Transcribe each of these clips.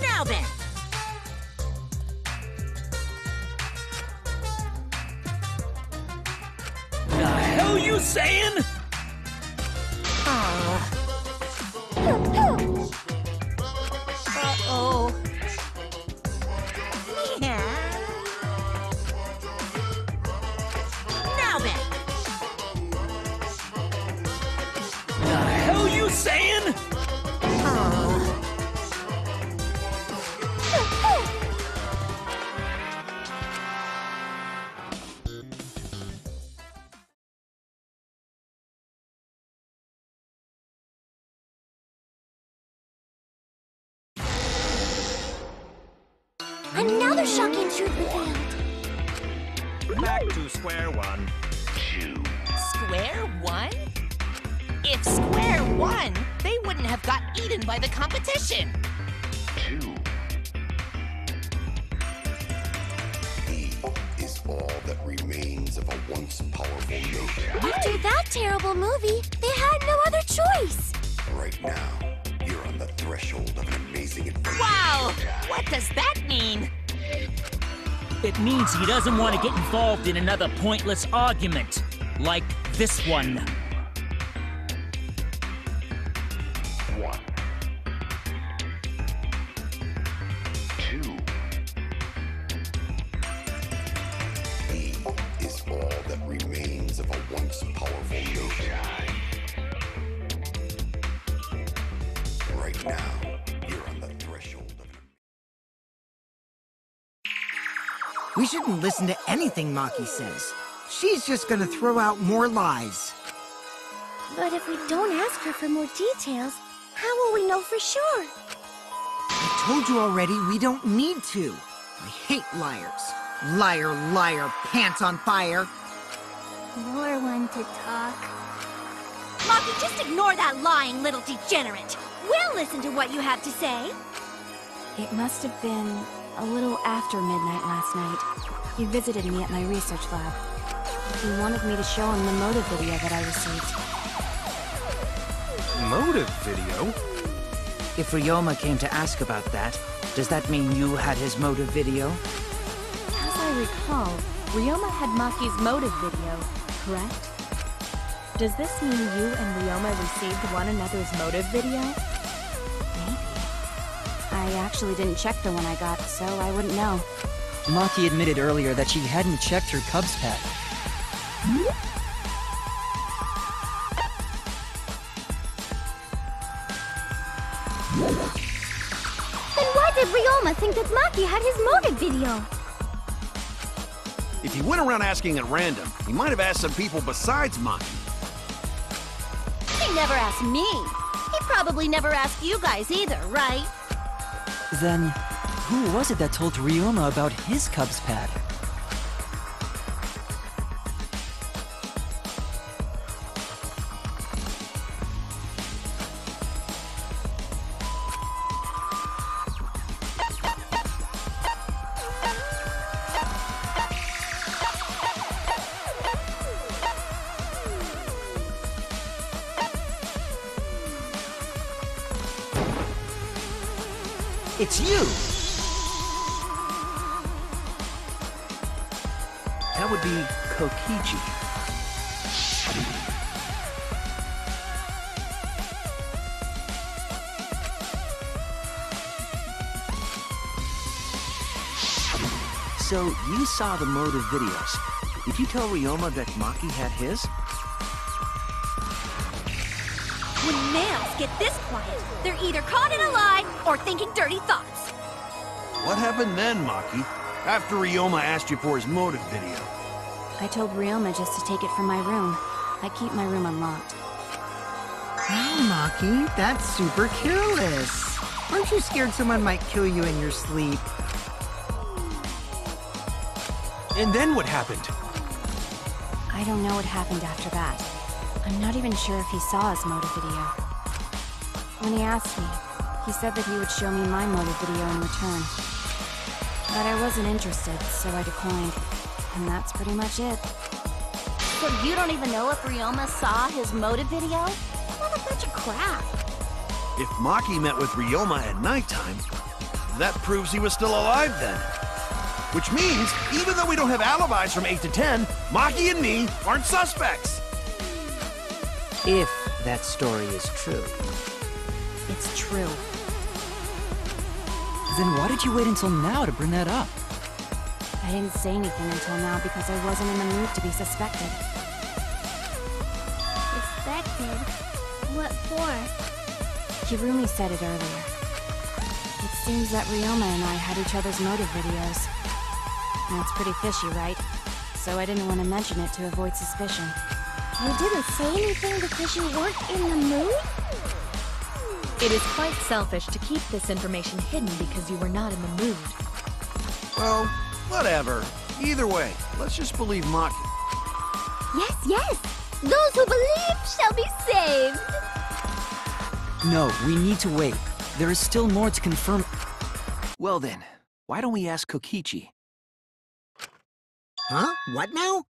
Now then. The hell you saying? Uh-oh. Yeah. Now then. The hell you saying? Another shocking truth revealed. Back to square one. Square one? If square one, they wouldn't have got eaten by the competition. He is all that remains of a once powerful nation. After that terrible movie, they had no other choice. Right now, you're on the threshold of an amazing adventure. Wow! What does that mean? It means he doesn't want to get involved in another pointless argument, like this one. One. Two. He is all that remains of a once powerful nation. Right now, you're on the threshold of an... We shouldn't listen to anything Maki says. She's just gonna throw out more lies. But if we don't ask her for more details, how will we know for sure? I told you already, we don't need to. I hate liars. Liar, liar, pants on fire. You're one to talk. Maki, just ignore that lying little degenerate. We'll listen to what you have to say. It must have been a little after midnight last night. He visited me at my research lab. He wanted me to show him the motive video that I received. Motive video? If Ryoma came to ask about that, does that mean you had his motive video? As I recall, Ryoma had Maki's motive video, correct? Does this mean you and Ryoma received one another's motive video? Maybe. I actually didn't check the one I got, so I wouldn't know. Maki admitted earlier that she hadn't checked her Cubs pad. Then why did Ryoma think that Maki had his motive video? If he went around asking at random, he might have asked some people besides Maki. He never asked me. He probably never asked you guys either, right? Then, who was it that told Ryoma about his Cubs pad? It's you! would be Kokichi. So, you saw the motive videos. Did you tell Ryoma that Maki had his? When males get this quiet, they're either caught in a lie or thinking dirty thoughts. What happened then, Maki? After Ryoma asked you for his motive video? I told Ryoma just to take it from my room. I keep my room unlocked. Wow, Maki, that's super careless. Aren't you scared someone might kill you in your sleep? And then what happened? I don't know what happened after that. I'm not even sure if he saw his motive video. When he asked me, he said that he would show me my motive video in return. But I wasn't interested, so I declined. And that's pretty much it. So you don't even know if Ryoma saw his motive video? What a bunch of crap. If Maki met with Ryoma at nighttime, that proves he was still alive then. Which means, even though we don't have alibis from 8 to 10, Maki and me aren't suspects. If that story is true. It's true. Then why did you wait until now to bring that up? I didn't say anything until now because I wasn't in the mood to be suspected. Suspected? What for? Kirumi said it earlier. It seems that Ryoma and I had each other's motive videos. That's pretty fishy, right? So I didn't want to mention it to avoid suspicion. You didn't say anything because you weren't in the mood? It is quite selfish to keep this information hidden because you were not in the mood. Well, whatever. Either way, let's just believe Maki. Yes, yes! Those who believe shall be saved! No, we need to wait. There is still more to confirm. Well then, why don't we ask Kokichi? Huh? What now?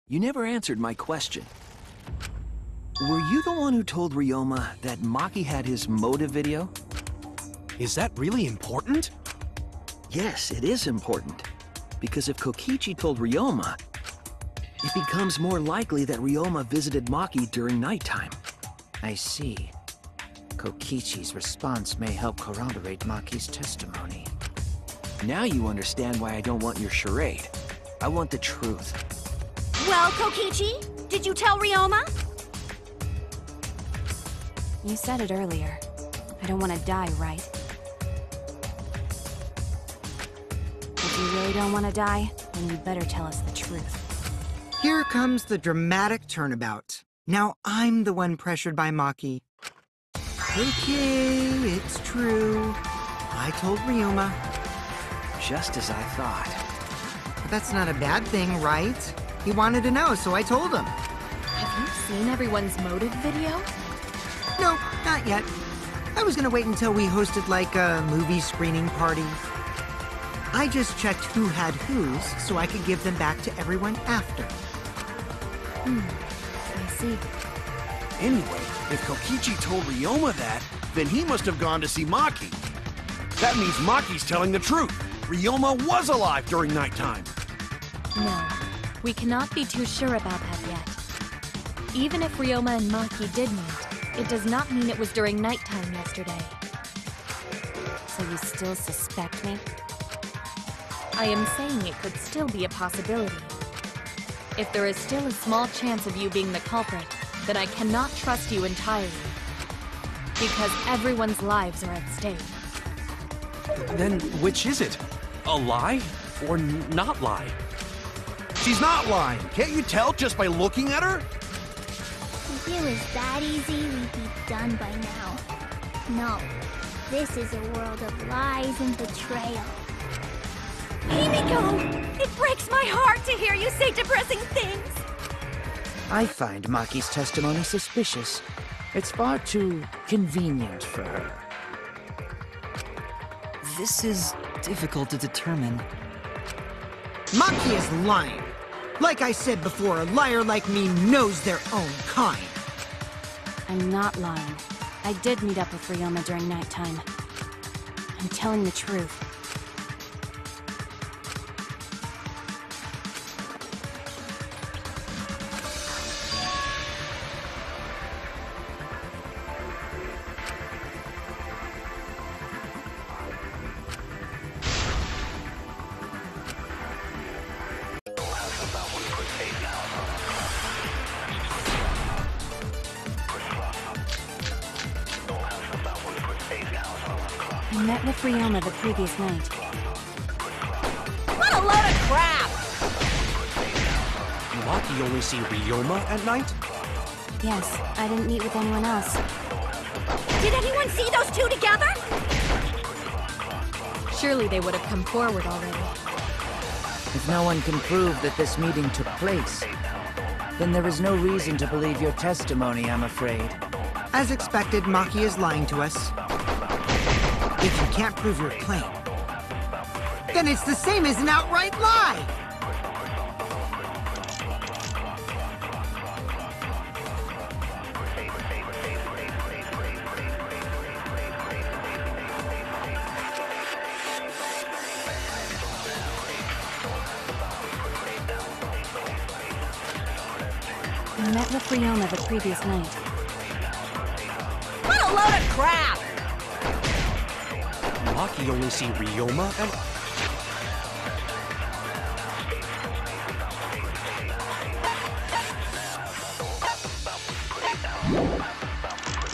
You never answered my question. Were you the one who told Ryoma that Maki had his motive video? Is that really important? Yes, it is important. Because if Kokichi told Ryoma, it becomes more likely that Ryoma visited Maki during nighttime. I see. Kokichi's response may help corroborate Maki's testimony. Now you understand why I don't want your charade. I want the truth. Well, Kokichi, did you tell Ryoma? You said it earlier. I don't want to die, right? If you really don't want to die, then you better tell us the truth. Here comes the dramatic turnabout. Now I'm the one pressured by Maki. Okay, it's true. I told Ryoma. Just as I thought. But that's not a bad thing, right? He wanted to know, so I told him. Have you seen everyone's motive video? No, not yet. I was gonna wait until we hosted like a movie screening party. I just checked who had whose so I could give them back to everyone after. I see. Anyway, if Kokichi told Ryoma that, then he must have gone to see Maki. That means Maki's telling the truth. Ryoma was alive during nighttime. No, we cannot be too sure about that yet. Even if Ryoma and Maki did meet, it does not mean it was during nighttime yesterday. So you still suspect me? I am saying it could still be a possibility. If there is still a small chance of you being the culprit, then I cannot trust you entirely. Because everyone's lives are at stake. Then which is it? A lie or not lie? She's not lying. Can't you tell just by looking at her? If it was that easy, we'd be done by now. No, this is a world of lies and betrayal. Himiko! It breaks my heart to hear you say depressing things! I find Maki's testimony suspicious. It's far too convenient for her. This is difficult to determine. Maki is lying. Like I said before, a liar like me knows their own kind. I'm not lying. I did meet up with Ryoma during nighttime. I'm telling the truth. I met with Ryoma the previous night. What a load of crap! Maki only see Ryoma at night? Yes, I didn't meet with anyone else. Did anyone see those two together? Surely they would have come forward already. If no one can prove that this meeting took place, then there is no reason to believe your testimony, I'm afraid. As expected, Maki is lying to us. If you can't prove your claim, then it's the same as an outright lie! I met with Ryoma the previous night. What a load of crap! Maki only see Ryoma and...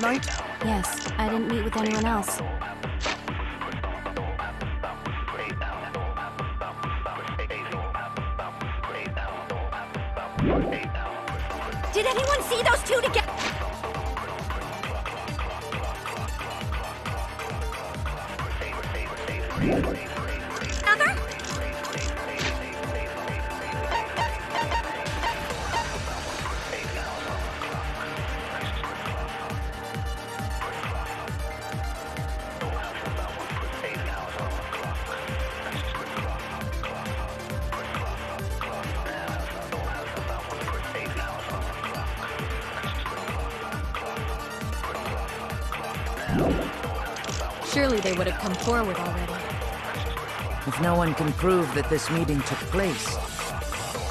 night? Yes, I didn't meet with anyone else. Did anyone see those two together? Surely they would have come forward already. If no one can prove that this meeting took place,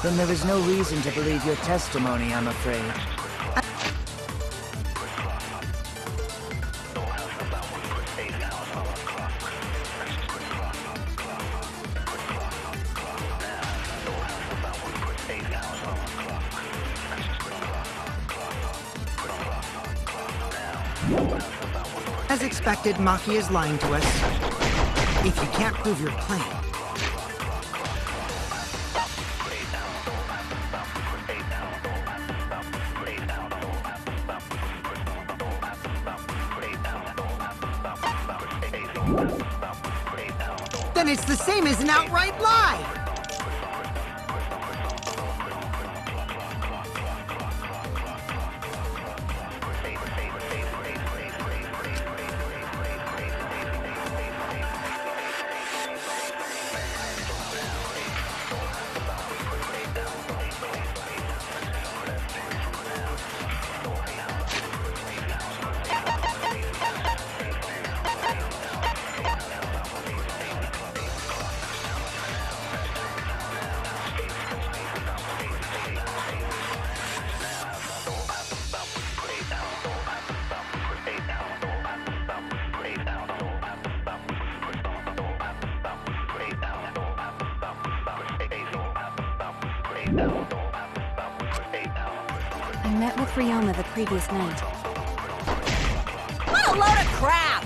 then there is no reason to believe your testimony, I'm afraid. As expected, Maki is lying to us. If you can't prove your claim, then it's the same as an outright lie! I met with Ryoma the previous night. What a load of crap!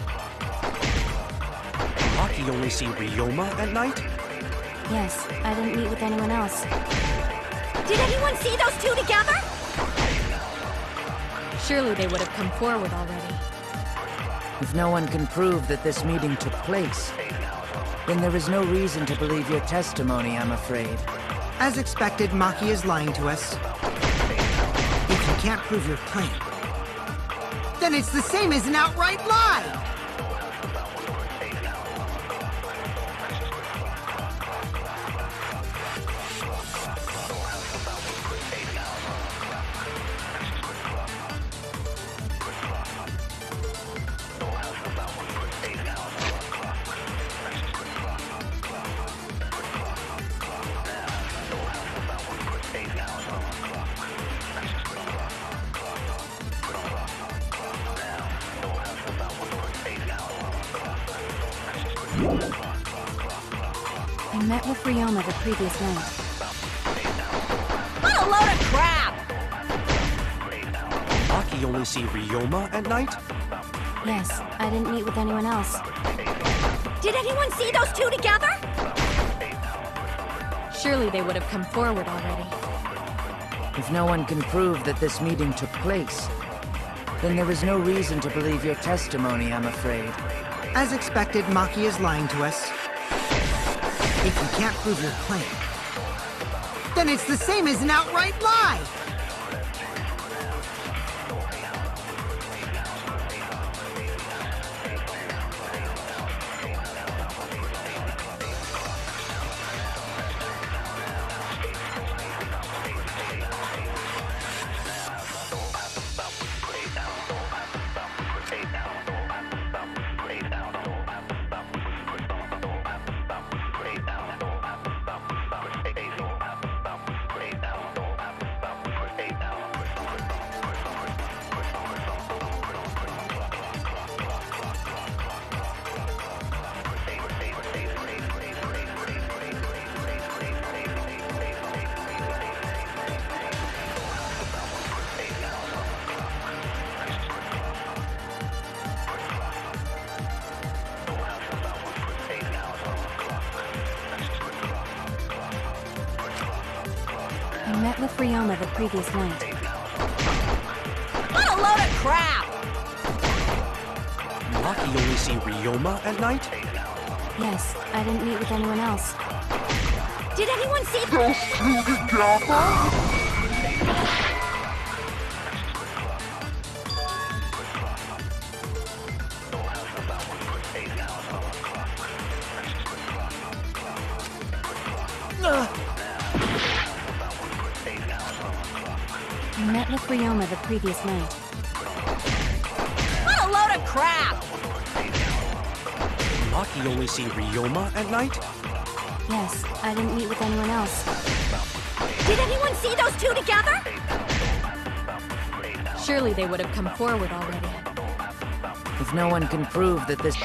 Maki only see Ryoma at night? Yes, I didn't meet with anyone else. Did anyone see those two together? Surely they would have come forward already. If no one can prove that this meeting took place, then there is no reason to believe your testimony, I'm afraid. As expected, Maki is lying to us. If you can't prove your claim, then it's the same as an outright lie! I met with Ryoma the previous night. What a load of crap! Maki only see Ryoma at night? Yes, I didn't meet with anyone else. Did anyone see those two together? Surely they would have come forward already. If no one can prove that this meeting took place, then there is no reason to believe your testimony, I'm afraid. As expected, Maki is lying to us. If you can't prove your claim, then it's the same as an outright lie! I met with Ryoma the previous night. What a load of crap! Maki only see Ryoma at night? Yes, I didn't meet with anyone else. Did anyone see those two I met with Ryoma the previous night. What a load of crap! Maki only see Ryoma at night? Yes, I didn't meet with anyone else. Did anyone see those two together? Surely they would have come forward already. If no one can prove that this...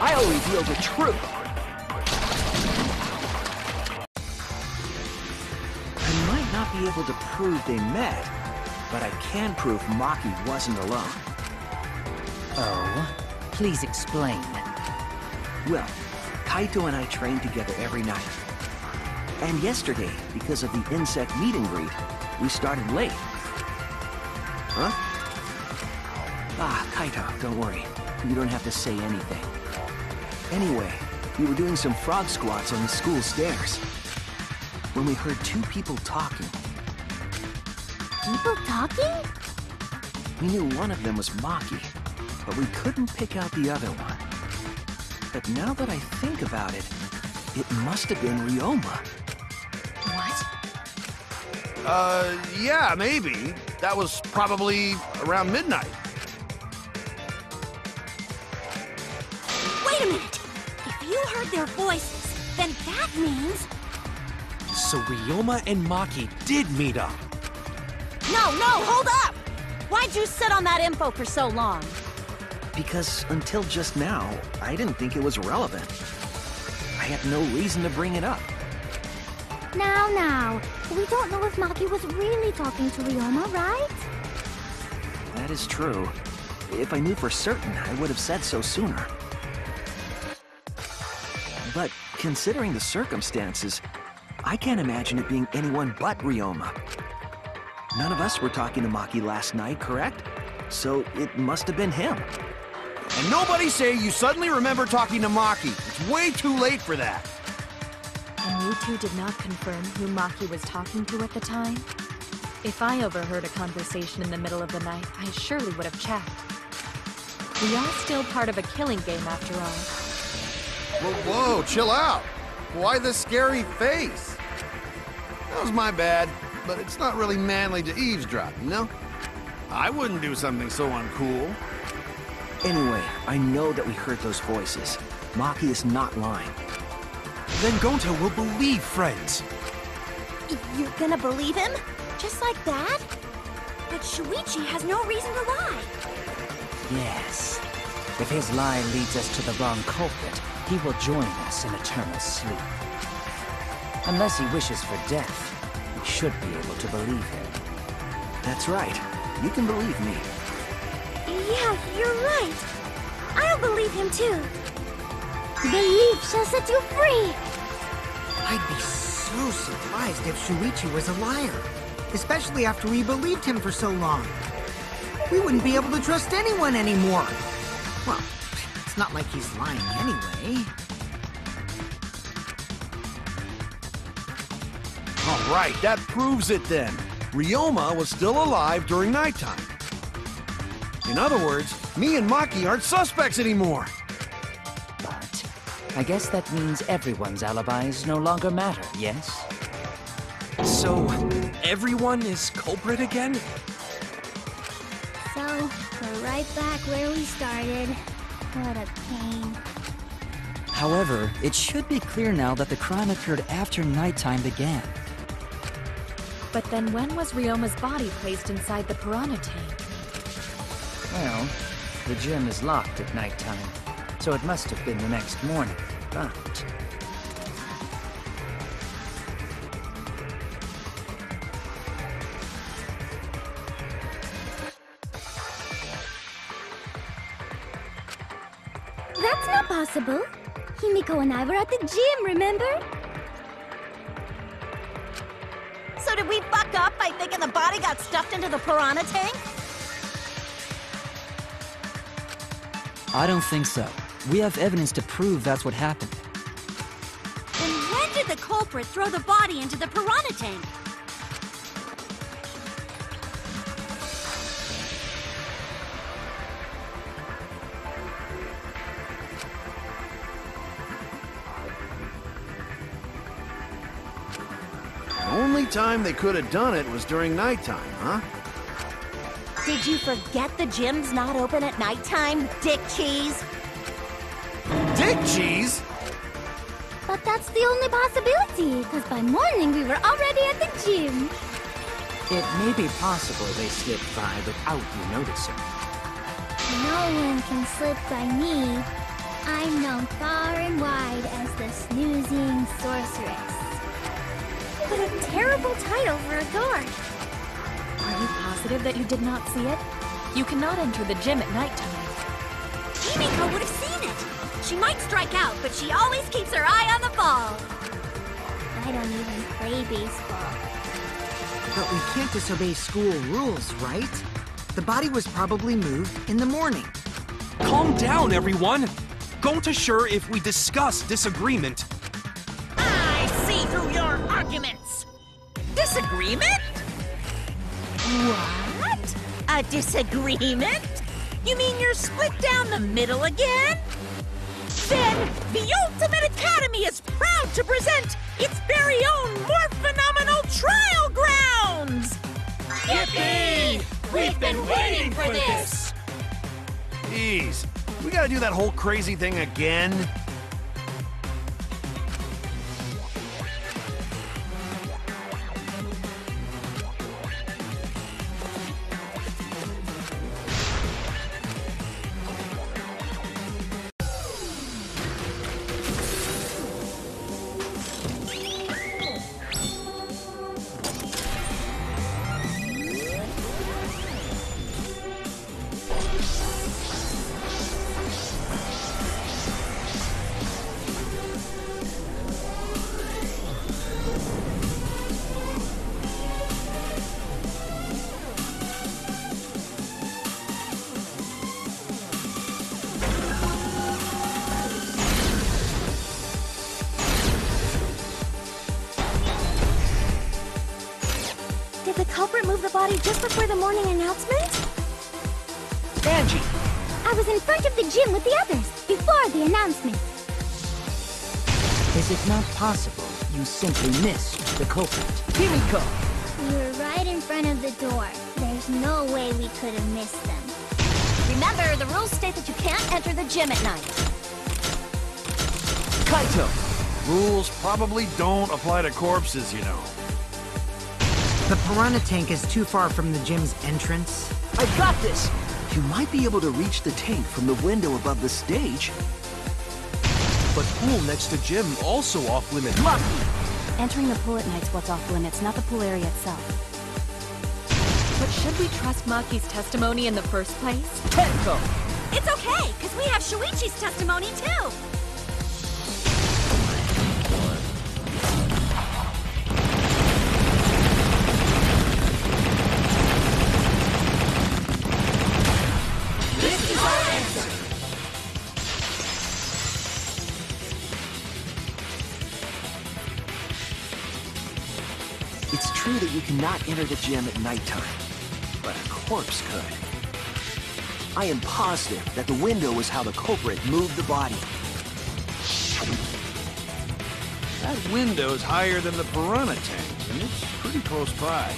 I'll reveal the truth. I might not be able to prove they met, but I can prove Maki wasn't alone. Oh? Please explain. Well, Kaito and I train together every night. And yesterday, because of the insect meet and greet, we started late. Huh? Ah, Kaito, don't worry. You don't have to say anything. Anyway, we were doing some frog squats on the school stairs when we heard two people talking. People talking? We knew one of them was Maki, but we couldn't pick out the other one. But now that I think about it, it must have been Ryoma. What? Yeah, maybe. That was probably around midnight. Wait a minute! If you heard their voices, then that means... So Ryoma and Maki did meet up. No, hold up! Why'd you sit on that info for so long? Because until just now, I didn't think it was relevant. I had no reason to bring it up. Now, we don't know if Maki was really talking to Ryoma, right? That is true. If I knew for certain, I would have said so sooner. But considering the circumstances, I can't imagine it being anyone but Ryoma. None of us were talking to Maki last night, correct? So it must have been him. And nobody say you suddenly remember talking to Maki. It's way too late for that. And you two did not confirm who Maki was talking to at the time? If I overheard a conversation in the middle of the night, I surely would have checked. We are still part of a killing game after all. Whoa, chill out. Why the scary face? That was my bad, but it's not really manly to eavesdrop, you know? I wouldn't do something so uncool. Anyway, I know that we heard those voices. Maki is not lying. Then Gonta will believe friends. You're gonna believe him? Just like that? But Shuichi has no reason to lie. Yes. If his lie leads us to the wrong culprit, he will join us in eternal sleep. Unless he wishes for death, we should be able to believe him. That's right. You can believe me. Yeah, you're right. I'll believe him too. Belief shall set you free! I'd be so surprised if Shuichi was a liar. Especially after we believed him for so long. We wouldn't be able to trust anyone anymore. Well, it's not like he's lying anyway. All right, that proves it then. Ryoma was still alive during nighttime. In other words, me and Maki aren't suspects anymore. But I guess that means everyone's alibis no longer matter, yes? So, everyone is culprit again? So, we're right back where we started. What a pain. However, it should be clear now that the crime occurred after nighttime began. But then when was Ryoma's body placed inside the piranha tank? Well, the gym is locked at nighttime, so it must have been the next morning, but... That's not possible. Himiko and I were at the gym, remember? So did we fuck up by thinking the body got stuffed into the piranha tank? I don't think so. We have evidence to prove that's what happened. Then when did the culprit throw the body into the piranha tank? The only time they could have done it was during nighttime, huh? Did you forget the gym's not open at nighttime, Dick Cheese? Dick Cheese? But that's the only possibility, because by morning we were already at the gym. It may be possible they slipped by without you noticing. No one can slip by me. I'm known far and wide as the snoozing sorceress. What a terrible title for a guard. Are you positive that you did not see it? You cannot enter the gym at nighttime. Himiko would have seen it. She might strike out, but she always keeps her eye on the ball. I don't even play baseball. But we can't disobey school rules, right? The body was probably moved in the morning. Calm down, everyone! Go to sure if we discuss disagreement. I see through your arguments. Disagreement? What? A disagreement? You mean you're split down the middle again? Then the Ultimate Academy is proud to present its very own more phenomenal trial grounds! Yippee! We've been waiting for this! Jeez, we gotta do that whole crazy thing again? Did the culprit move the body just before the morning announcement? Angie! I was in front of the gym with the others, before the announcement. Is it not possible you simply missed the culprit? Himiko! We were right in front of the door. There's no way we could have missed them. Remember, the rules state that you can't enter the gym at night. Kaito! Rules probably don't apply to corpses, you know. The piranha tank is too far from the gym's entrance. I've got this! You might be able to reach the tank from the window above the stage. But pool next to gym also off-limits. Entering the pool at night's what's off limits, not the pool area itself. But But should we trust Maki's testimony in the first place? Tenko! It's okay, because we have Shuichi's testimony too! This is our answer! It's true that you cannot enter the gym at nighttime, but a corpse could. I am positive that the window was how the culprit moved the body. That window's higher than the piranha tank, and it's pretty close by.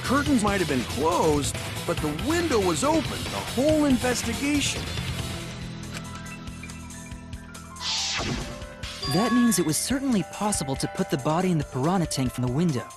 Curtains might have been closed, but the window was open the whole investigation. That means it was certainly possible to put the body in the piranha tank from the window.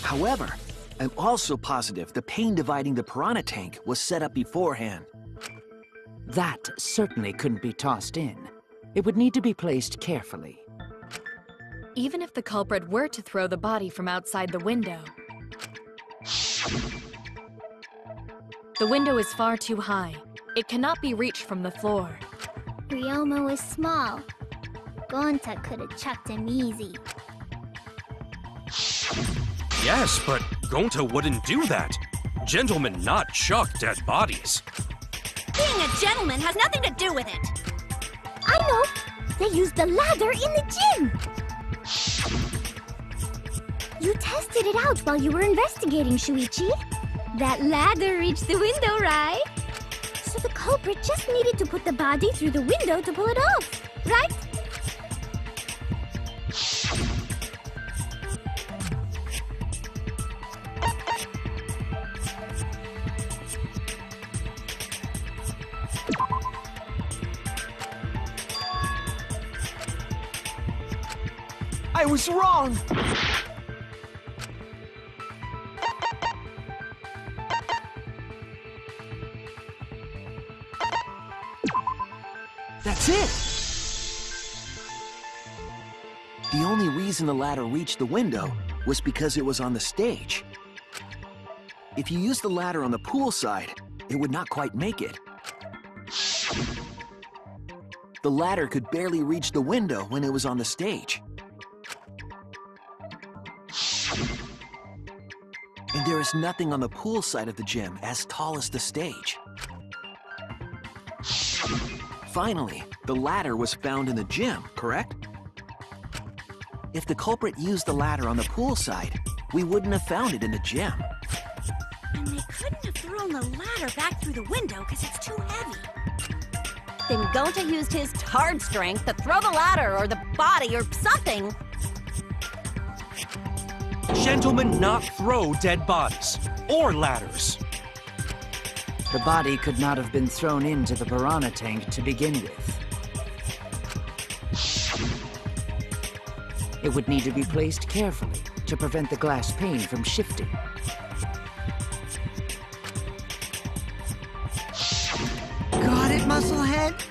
However, I'm also positive the pane dividing the piranha tank was set up beforehand. That certainly couldn't be tossed in. It would need to be placed carefully. Even if the culprit were to throw the body from outside the window, the window is far too high. It cannot be reached from the floor. Ryoma was small. Gonta could have chucked him easy. Yes, but Gonta wouldn't do that. Gentlemen not chuck dead bodies. Being a gentleman has nothing to do with it. I know! They used the ladder in the gym! You tested it out while you were investigating, Shuichi. That ladder reached the window, right? So the culprit just needed to put the body through the window to pull it off, right? I was wrong! That's it! The only reason the ladder reached the window was because it was on the stage. If you used the ladder on the pool side, it would not quite make it. The ladder could barely reach the window when it was on the stage. And there is nothing on the pool side of the gym as tall as the stage. Finally, the ladder was found in the gym, correct? If the culprit used the ladder on the pool side, we wouldn't have found it in the gym. And they couldn't have thrown the ladder back through the window because it's too heavy. Then Gonta used his hard strength to throw the ladder or the body or something. Gentlemen not throw dead bodies or ladders. The body could not have been thrown into the piranha tank to begin with. It would need to be placed carefully to prevent the glass pane from shifting. Got it, Musclehead?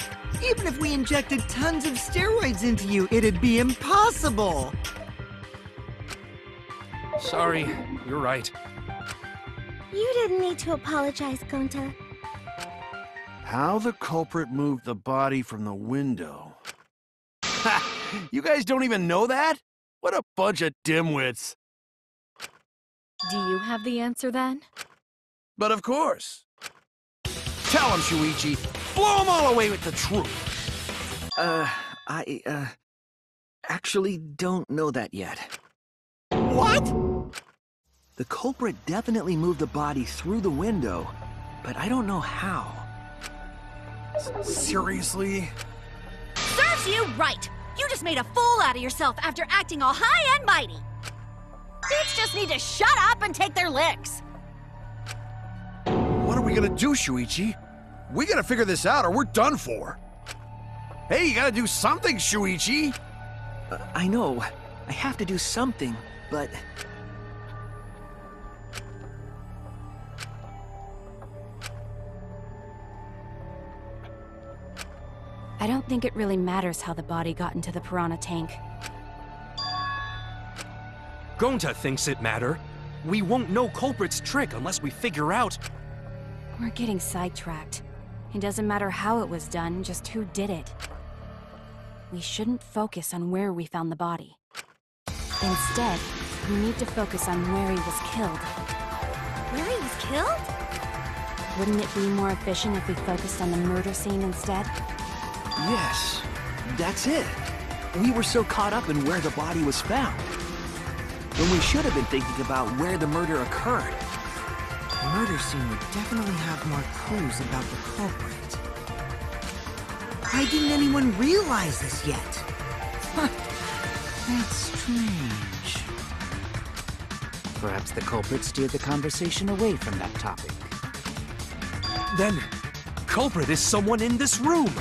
Even if we injected tons of steroids into you, it'd be impossible! Sorry, you're right. You didn't need to apologize, Gonta. How the culprit moved the body from the window. Ha! You guys don't even know that? What a bunch of dimwits. Do you have the answer then? But of course. Tell him, Shuichi. Blow them all away with the truth. I actually don't know that yet. What? The culprit definitely moved the body through the window, but I don't know how. Seriously? Serves you right! You just made a fool out of yourself after acting all high and mighty! Dudes just need to shut up and take their licks. What are we gonna do, Shuichi? We gotta figure this out or we're done for. Hey, you gotta do something, Shuichi! I know. I have to do something, but... I don't think it really matters how the body got into the piranha tank. Gonta thinks it matter. We won't know culprit's trick unless we figure out... We're getting sidetracked. It doesn't matter how it was done, just who did it. We shouldn't focus on where we found the body. Instead, we need to focus on where he was killed. Where he was killed? Wouldn't it be more efficient if we focused on the murder scene instead? Yes, that's it. We were so caught up in where the body was found, when we should have been thinking about where the murder occurred. The murder scene would definitely have more clues about the culprit. Why didn't anyone realize this yet? That's strange. Perhaps the culprit steered the conversation away from that topic. Then, culprit is someone in this room!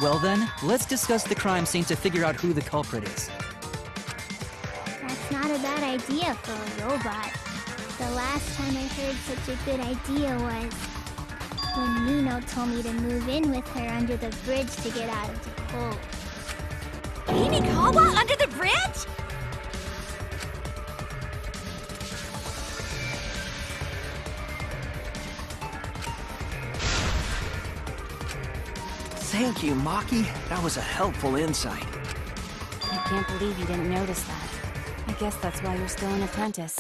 Well then, let's discuss the crime scene to figure out who the culprit is. That's not a bad idea for a robot. The last time I heard such a good idea was when Nino told me to move in with her under the bridge to get out of the cold. Amy Kawa under the bridge? Thank you, Maki. That was a helpful insight. I can't believe you didn't notice that. I guess that's why you're still an apprentice.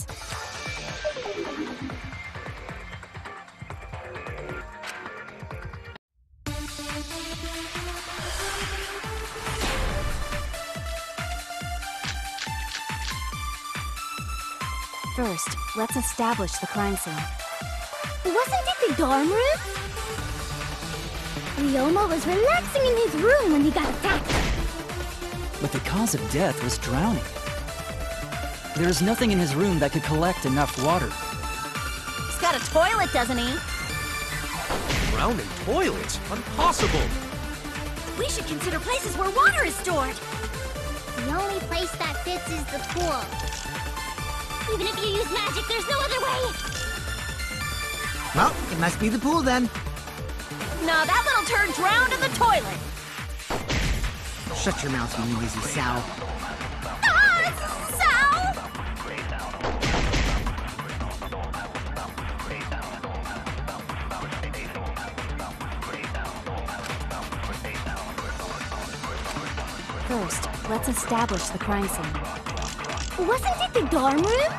First, let's establish the crime scene. Wasn't it the dorm room? Ryoma was relaxing in his room when he got attacked. But the cause of death was drowning. There is nothing in his room that could collect enough water. He's got a toilet, doesn't he? Drowning toilets? Impossible! We should consider places where water is stored. The only place that fits is the pool. Even if you use magic, there's no other way! Well, it must be the pool then. No, that little turd drowned in the toilet. Shut your mouth, you noisy sow. Sal! First, let's establish the crime scene. Wasn't it the dorm room?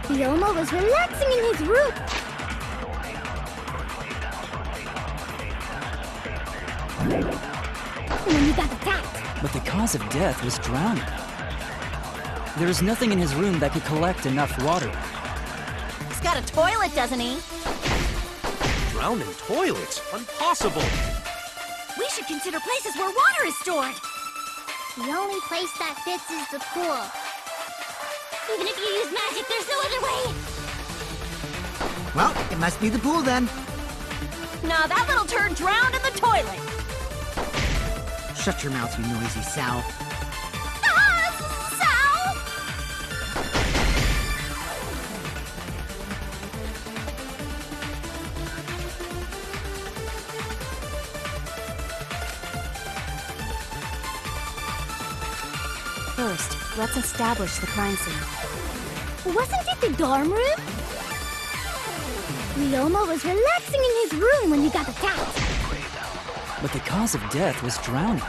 Ryoma was relaxing in his room. When he got attacked. But the cause of death was drowning. There is nothing in his room that could collect enough water. He's got a toilet, doesn't he? Drowning toilets? Impossible! We should consider places where water is stored. The only place that fits is the pool. Even if you use magic, there's no other way! Well, it must be the pool then. No, that little turd drowned in the toilet. Shut your mouth, you noisy sow. Sal! First, let's establish the crime scene. Wasn't it the dorm room? Ryoma was relaxing in his room when he got attacked. But the cause of death was drowning.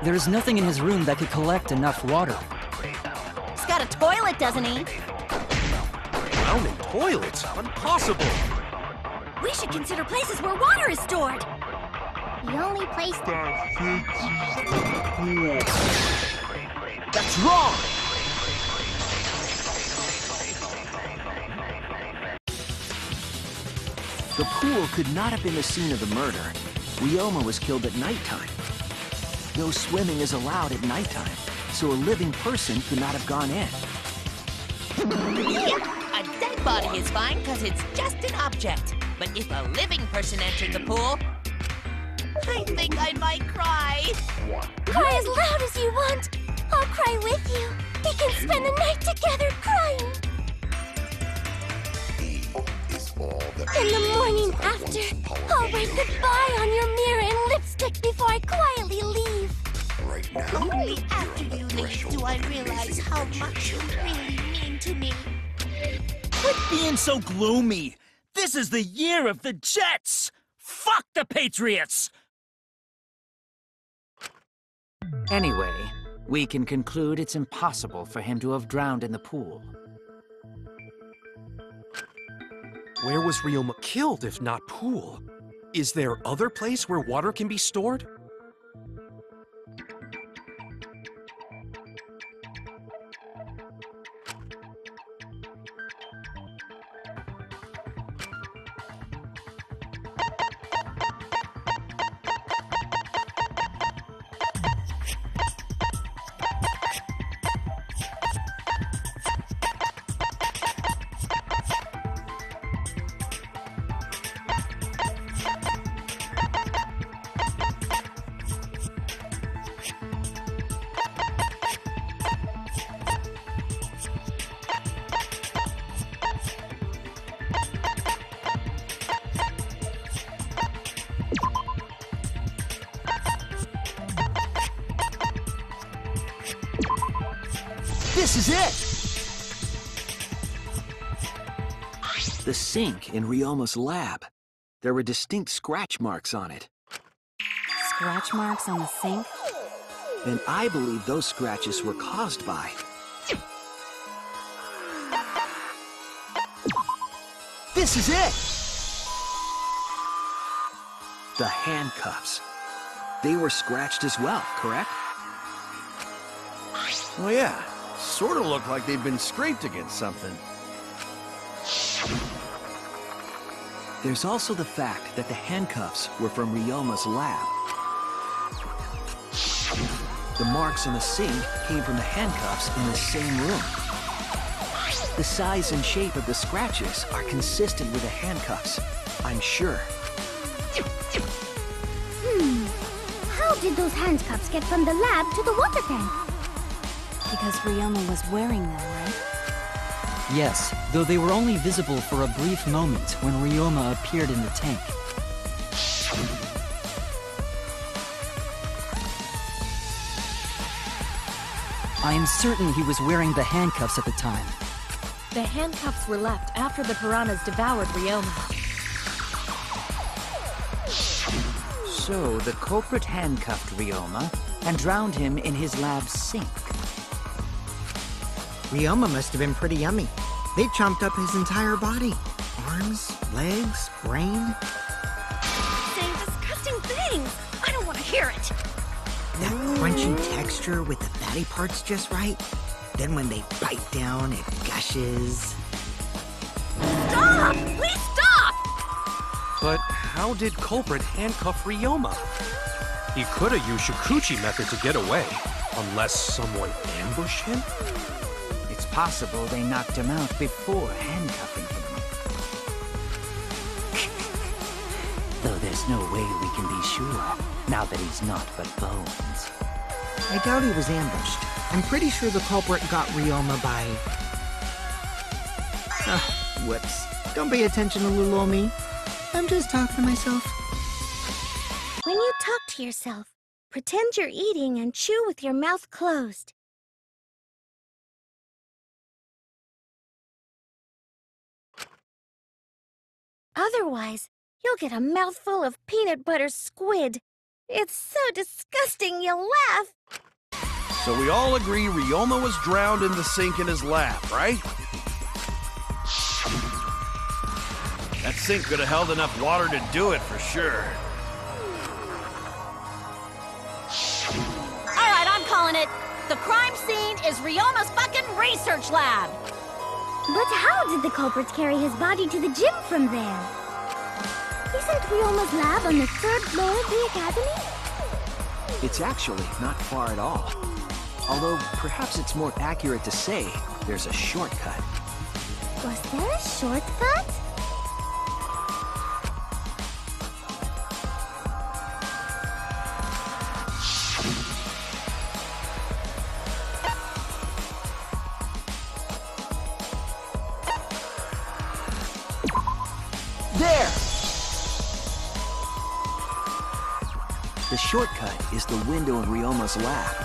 There is nothing in his room that could collect enough water. He's got a toilet, doesn't he? Drowning toilets? Impossible! We should consider places where water is stored. The only place That's wrong! The pool could not have been the scene of the murder. Ryoma was killed at nighttime. No swimming is allowed at nighttime, so a living person could not have gone in. Yep, a dead body is fine because it's just an object. But if a living person entered the pool, I think I might cry. Cry as loud as you want. I'll cry with you. We can spend the night together crying. In the morning after, I'll write goodbye on your mirror in lipstick before I quietly leave. Right now, Only after you leave do I realize how much you really mean to me. Quit being so gloomy! This is the year of the Jets! Fuck the Patriots! Anyway, we can conclude it's impossible for him to have drowned in the pool. Where was Ryoma killed if not pool? Is there other place where water can be stored? This is it! The sink in Ryoma's lab. There were distinct scratch marks on it. Scratch marks on the sink? And I believe those scratches were caused by... This is it! The handcuffs. They were scratched as well, correct? Oh yeah, sort of looked like they'd been scraped against something. There's also the fact that the handcuffs were from Ryoma's lab. The marks on the sink came from the handcuffs in the same room. The size and shape of the scratches are consistent with the handcuffs, I'm sure. How did those handcuffs get from the lab to the water tank? Because Ryoma was wearing them, right? Yes, though they were only visible for a brief moment when Ryoma appeared in the tank. I am certain he was wearing the handcuffs at the time. The handcuffs were left after the piranhas devoured Ryoma. So, the culprit handcuffed Ryoma and drowned him in his lab's sink. Ryoma must have been pretty yummy. They chomped up his entire body. Arms, legs, brain. Saying disgusting things. I don't want to hear it. That crunchy texture with the fatty parts just right. Then when they bite down, it gushes. Stop! Please stop! But how did culprit handcuff Ryoma? He could have used Shikuchi method to get away, unless someone ambushed him? It's possible they knocked him out before handcuffing him. Though there's no way we can be sure, now that he's not but bones. I doubt he was ambushed. I'm pretty sure the culprit got Ryoma by... whoops. Don't pay attention to little old me. I'm just talking to myself. When you talk to yourself, pretend you're eating and chew with your mouth closed. Otherwise, you'll get a mouthful of peanut butter squid. It's so disgusting you'll laugh. So we all agree Ryoma was drowned in the sink in his lab, right? That sink could have held enough water to do it for sure. All right, I'm calling it. The crime scene is Ryoma's fucking research lab. But how did the culprit carry his body to the gym from there? Isn't Ryoma's lab on the 3rd floor of the academy? It's actually not far at all. Although, perhaps it's more accurate to say there's a shortcut. Was there a shortcut? There! The shortcut is the window in Ryoma's lab.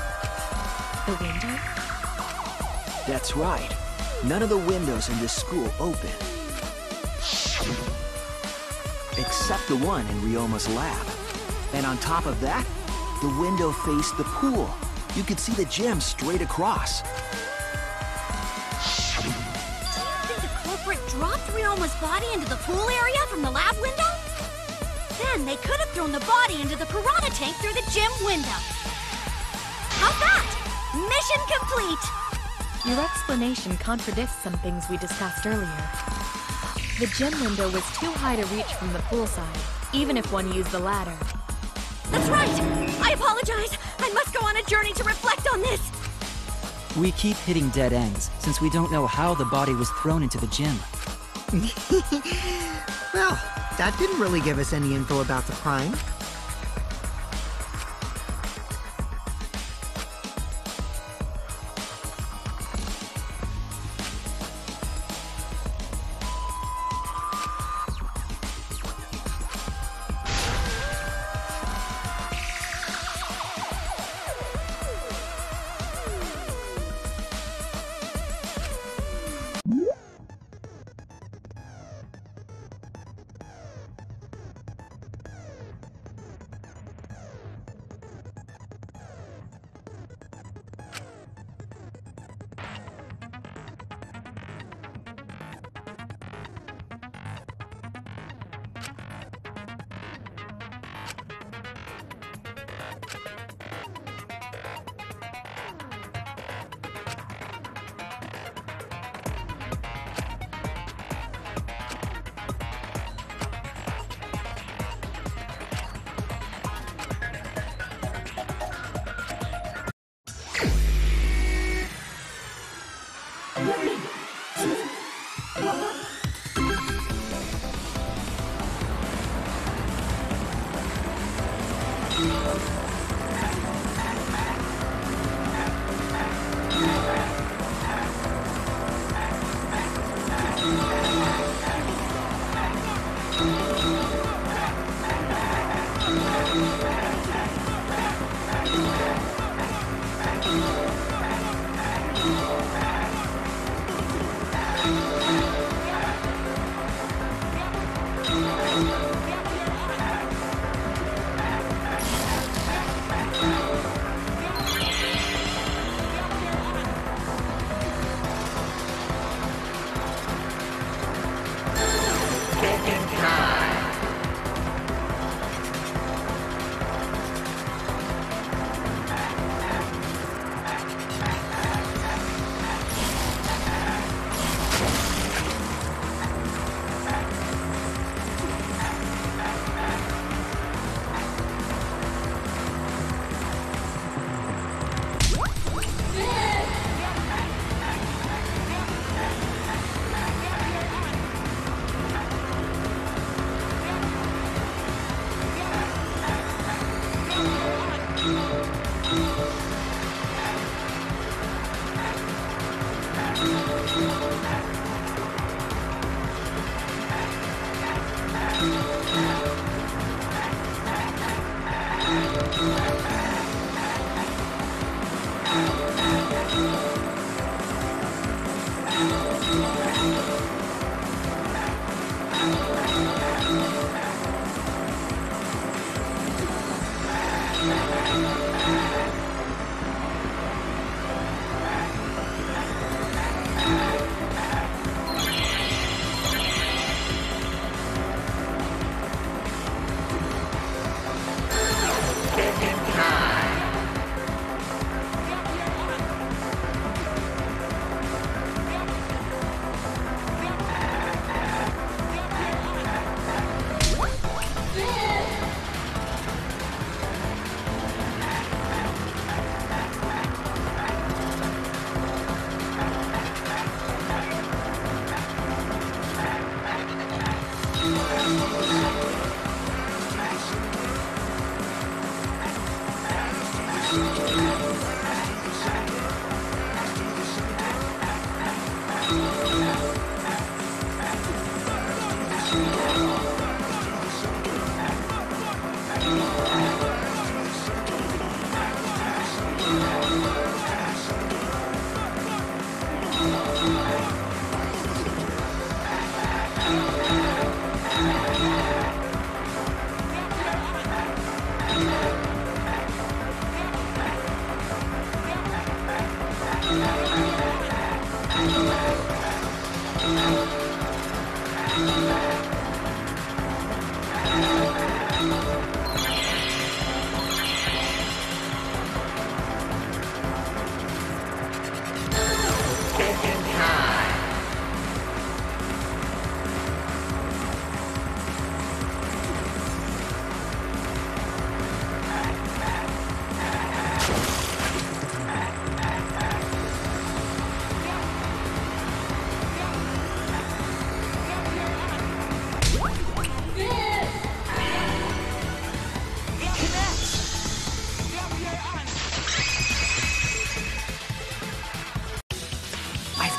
The window? That's right. None of the windows in this school open. Except the one in Ryoma's lab. And on top of that, the window faced the pool. You could see the gym straight across. Do you think the culprit dropped Ryoma's body into the pool area from the lab window? Then they could have thrown the body into the piranha tank through the gym window. How's that? Mission complete! Your explanation contradicts some things we discussed earlier. The gym window was too high to reach from the poolside, even if one used the ladder. That's right! I apologize! I must go on a journey to reflect on this! We keep hitting dead ends, since we don't know how the body was thrown into the gym. Well, that didn't really give us any info about the crime.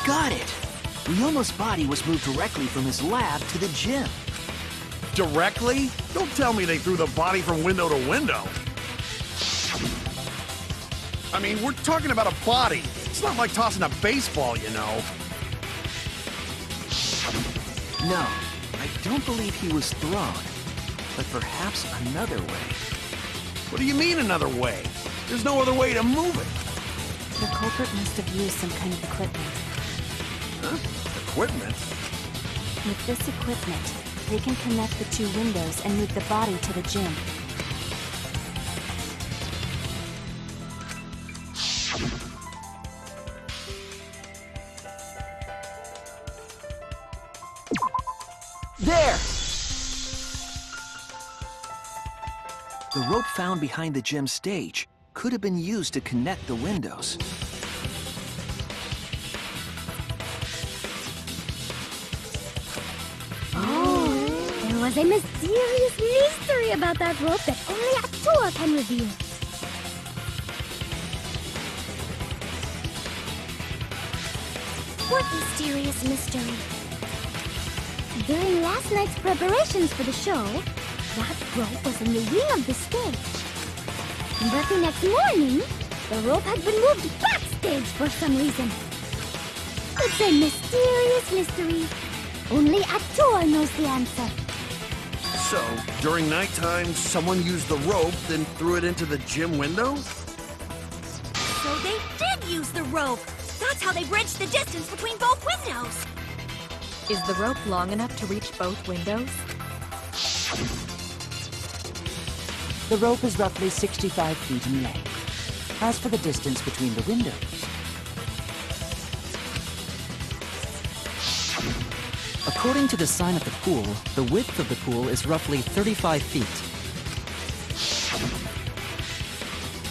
Got it! Ryoma's body was moved directly from his lab to the gym. Directly? Don't tell me they threw the body from window to window. I mean, we're talking about a body. It's not like tossing a baseball, you know. No, I don't believe he was thrown. But perhaps another way. What do you mean another way? There's no other way to move it. The culprit must have used some kind of equipment. Huh? Equipment? With this equipment, they can connect the two windows and move the body to the gym. There! The rope found behind the gym stage could have been used to connect the windows. There was a mysterious mystery about that rope that only Atua can reveal. What mysterious mystery? During last night's preparations for the show, that rope was in the wing of the stage. But the next morning, the rope had been moved backstage for some reason. It's a mysterious mystery. Only Atua knows the answer. So, during nighttime, someone used the rope, then threw it into the gym window? So they did use the rope! That's how they bridged the distance between both windows! Is the rope long enough to reach both windows? The rope is roughly 65 feet in length. As for the distance between the windows, according to the sign at the pool, the width of the pool is roughly 35 feet.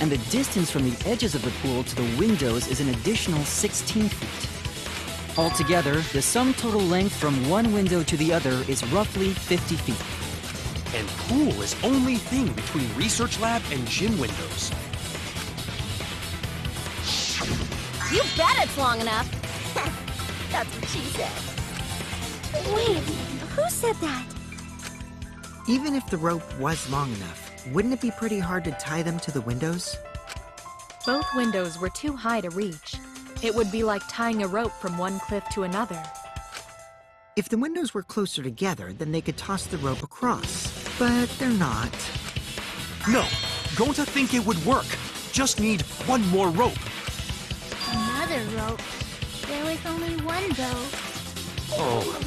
And the distance from the edges of the pool to the windows is an additional 16 feet. Altogether, the sum total length from one window to the other is roughly 50 feet. And pool is only thing between research lab and gym windows. You bet it's long enough. That's what she said. Wait, who said that? Even if the rope was long enough, wouldn't it be pretty hard to tie them to the windows? Both windows were too high to reach. It would be like tying a rope from one cliff to another. If the windows were closer together, then they could toss the rope across. But they're not. No, Gonta think it would work. Just need one more rope. Another rope. There was only one though. Oh,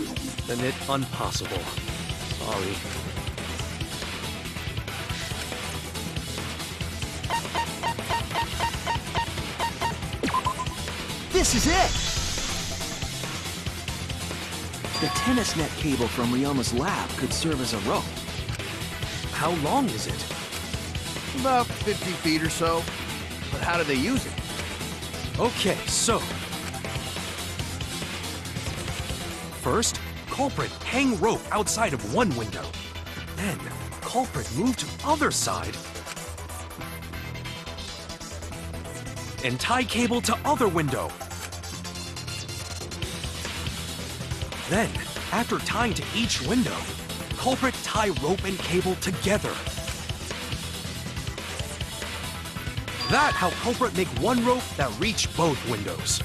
then it's impossible. Sorry. This is it! The tennis net cable from Ryoma's lab could serve as a rope. How long is it? About 50 feet or so. But how do they use it? Okay, so... First, culprit hang rope outside of one window. Then, culprit move to other side. And tie cable to other window. Then, after tying to each window, culprit tie rope and cable together. That how culprit make one rope that reach both windows.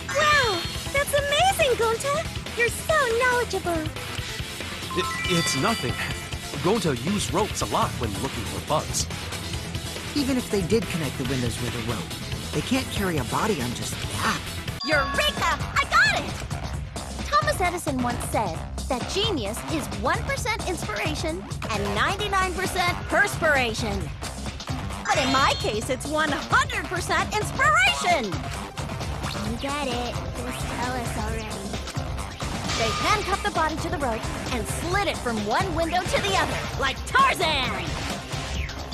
Wow, that's amazing, Gonta! You're so knowledgeable. It's nothing. going to use ropes a lot when looking for bugs. Even if they did connect the windows with a rope, they can't carry a body on just that. Eureka! I got it! Thomas Edison once said that genius is 1% inspiration and 99% perspiration. But in my case, it's 100% inspiration! You got it. Just tell us already. They handcuffed the body to the rope and slid it from one window to the other, like Tarzan!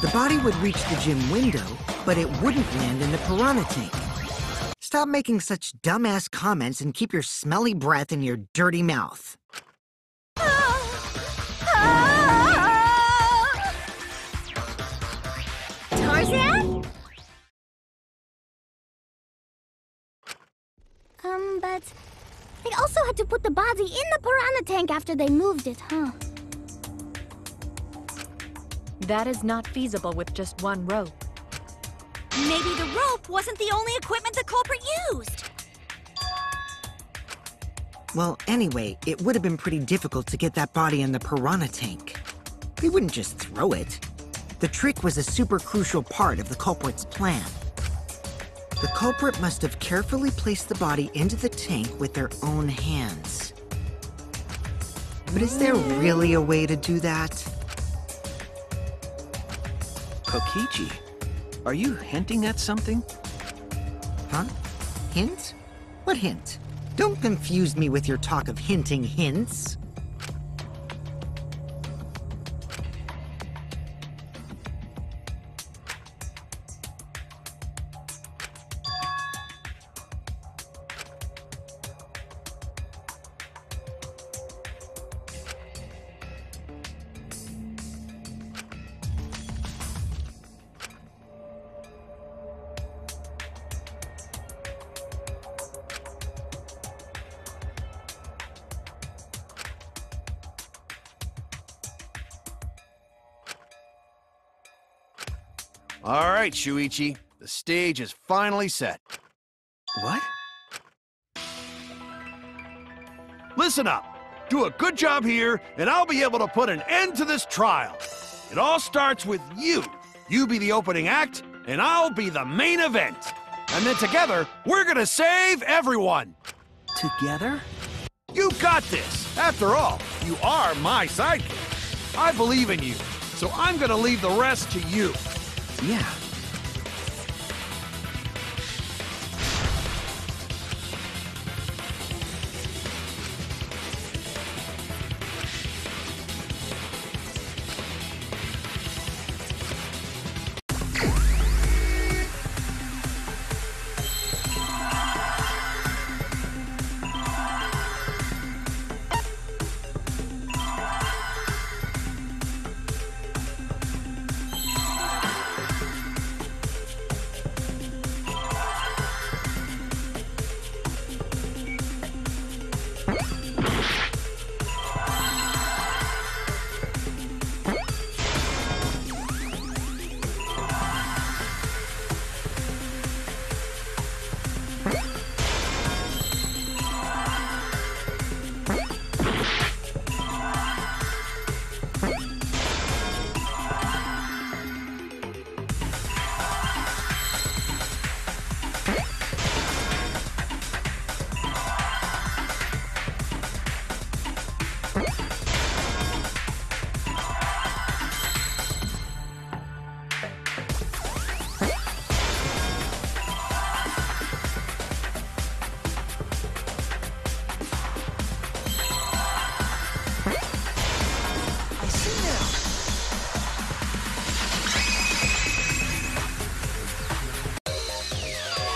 The body would reach the gym window, but it wouldn't land in the piranha tank. Stop making such dumbass comments and keep your smelly breath in your dirty mouth. Tarzan? But they also had to put the body in the piranha tank after they moved it, huh? That is not feasible with just one rope. Maybe the rope wasn't the only equipment the culprit used. Well, anyway, it would have been pretty difficult to get that body in the piranha tank. They wouldn't just throw it. The trick was a super crucial part of the culprit's plan. The culprit must have carefully placed the body into the tank with their own hands. But is there really a way to do that? Kokichi, are you hinting at something? Huh? Hint? What hint? Don't confuse me with your talk of hinting hints. All right, Shuichi. The stage is finally set. What? Listen up. Do a good job here, and I'll be able to put an end to this trial. It all starts with you. You be the opening act, and I'll be the main event. And then together, we're gonna save everyone. Together? You got this. After all, you are my sidekick. I believe in you, so I'm gonna leave the rest to you. Yeah.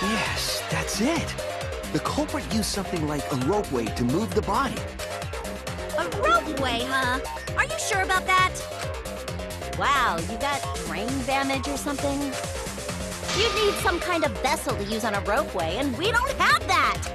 Yes, that's it. The culprit used something like a ropeway to move the body. A ropeway, huh? Are you sure about that? Wow, you got brain damage or something? You'd need some kind of vessel to use on a ropeway, and we don't have that!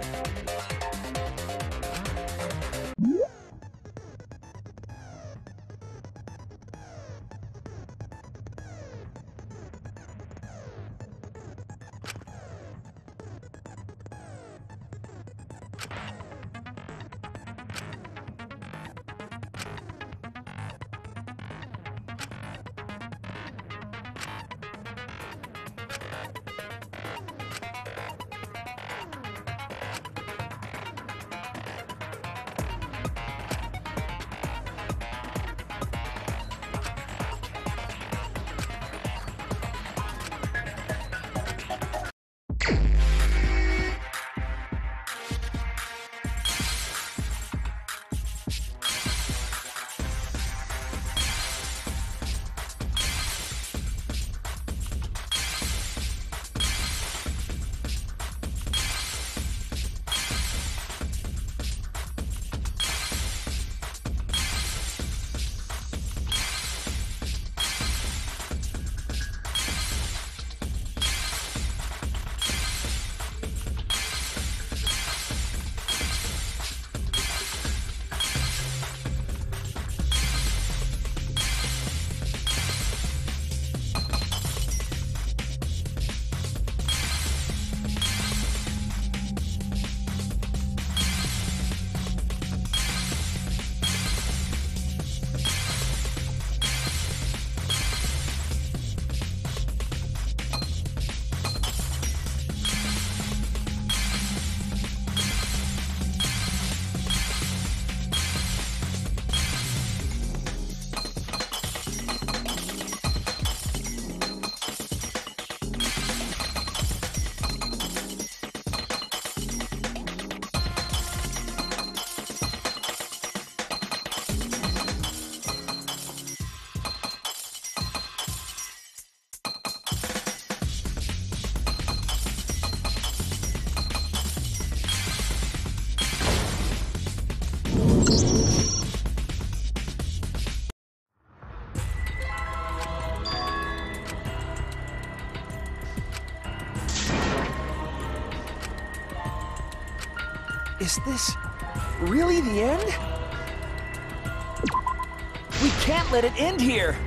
Is this really the end? We can't let it end here!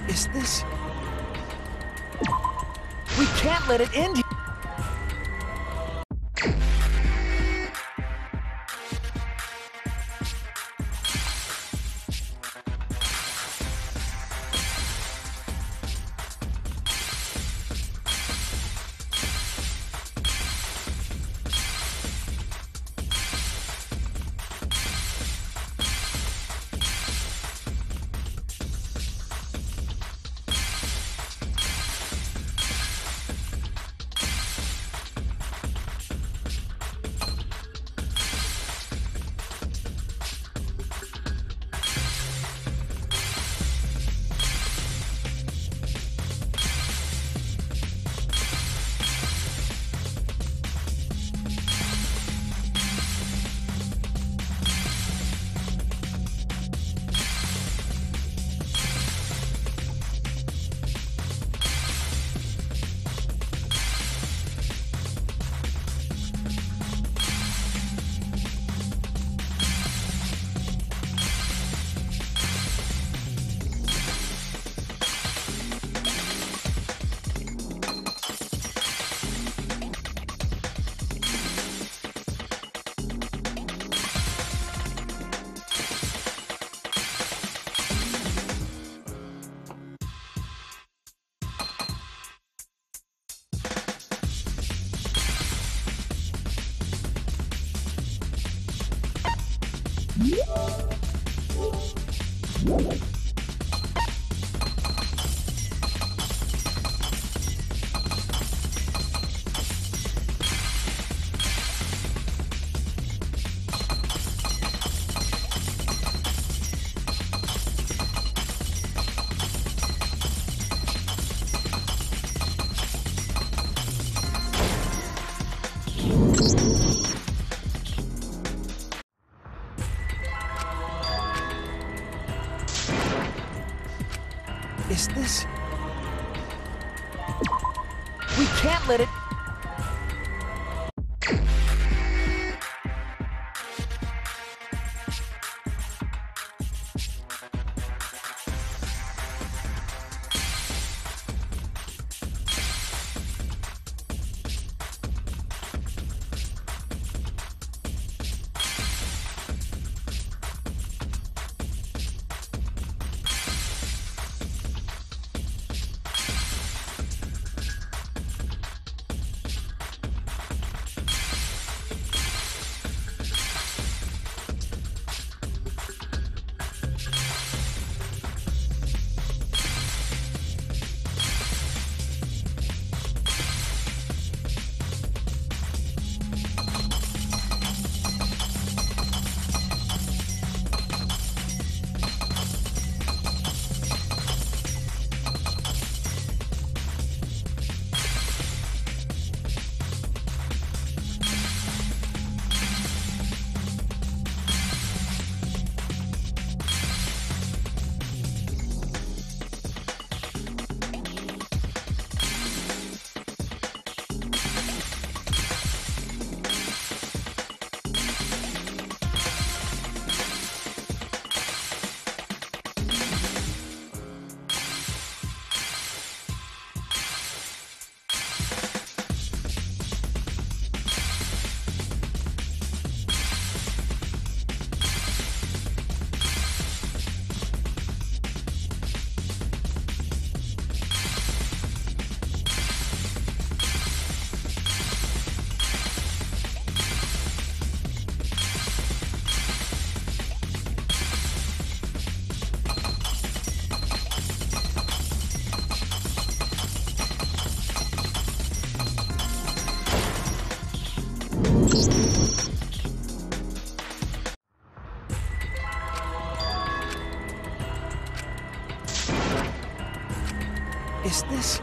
Is this... We can't let it end here! Is this... We can't let it... Is this...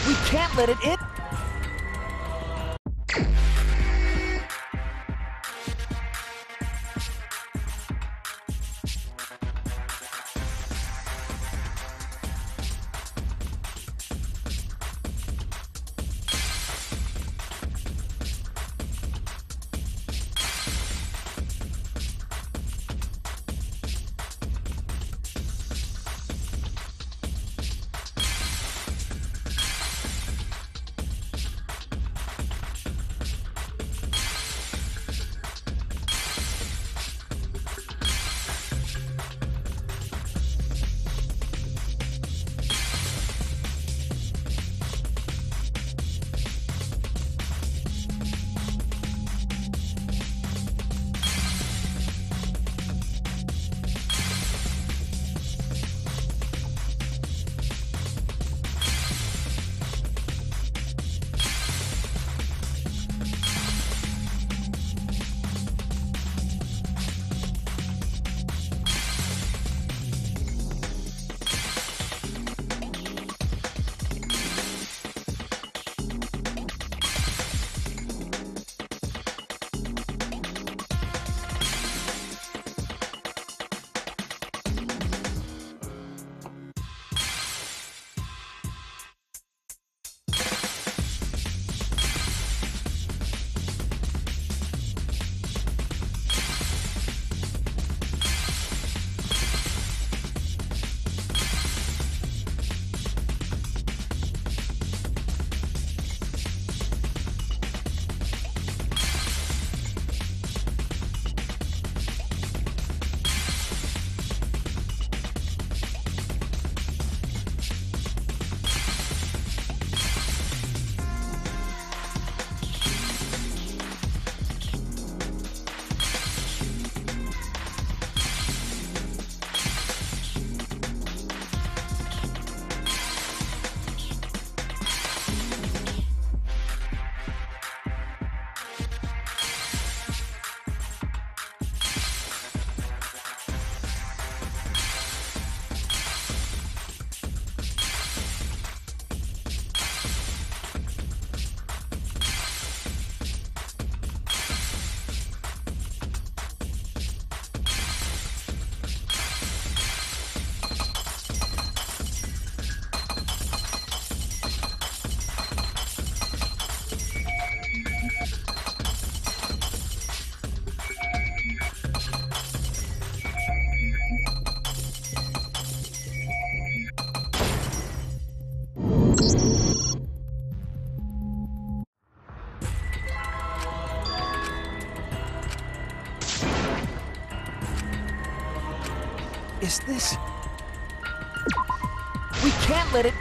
We can't let it in! Is this... We can't let it...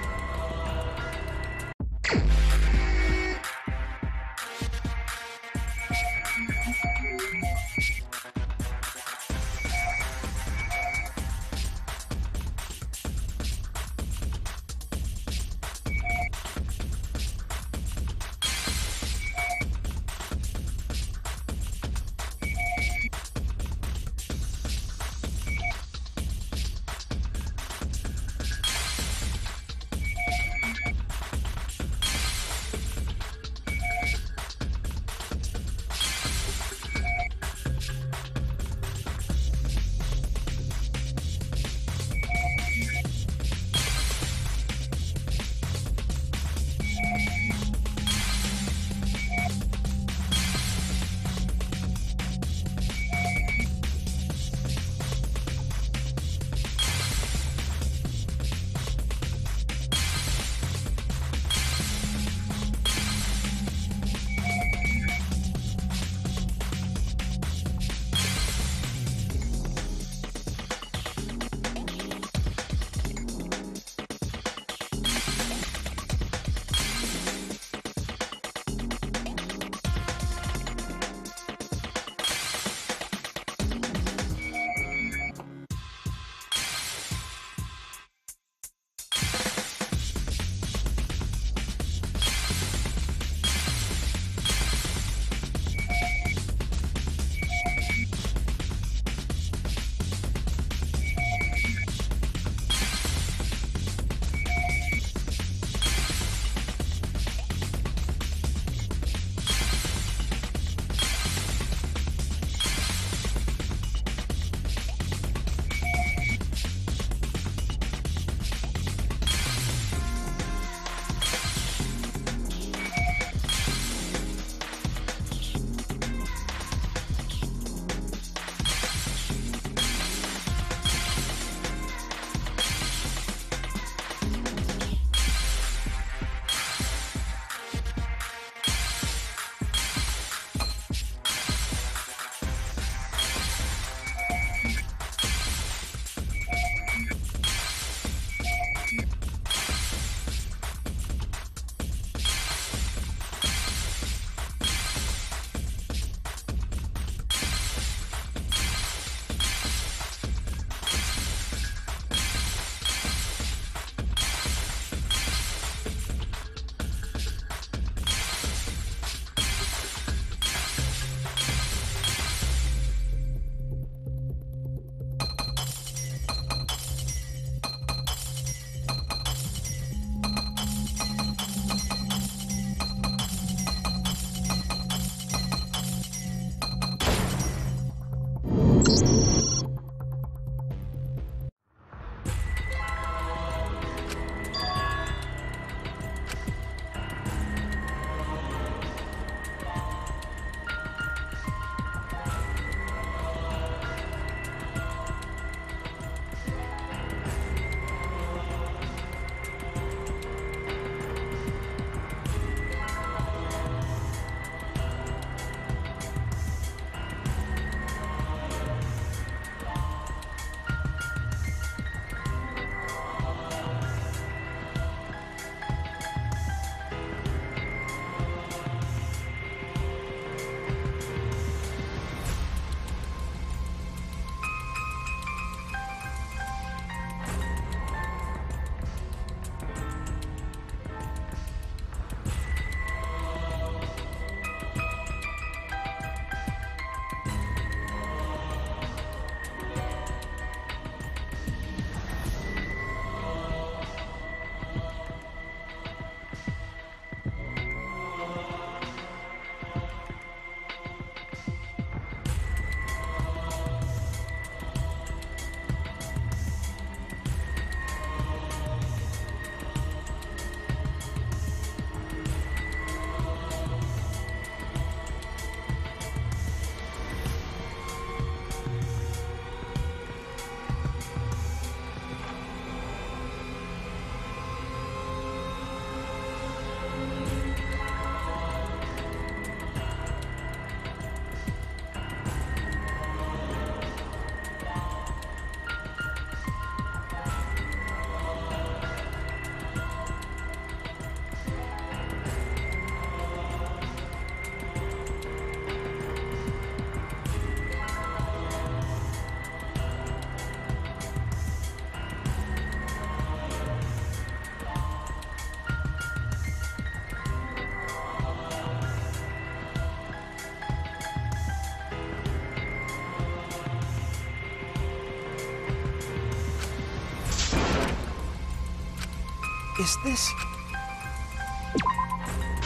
Is this...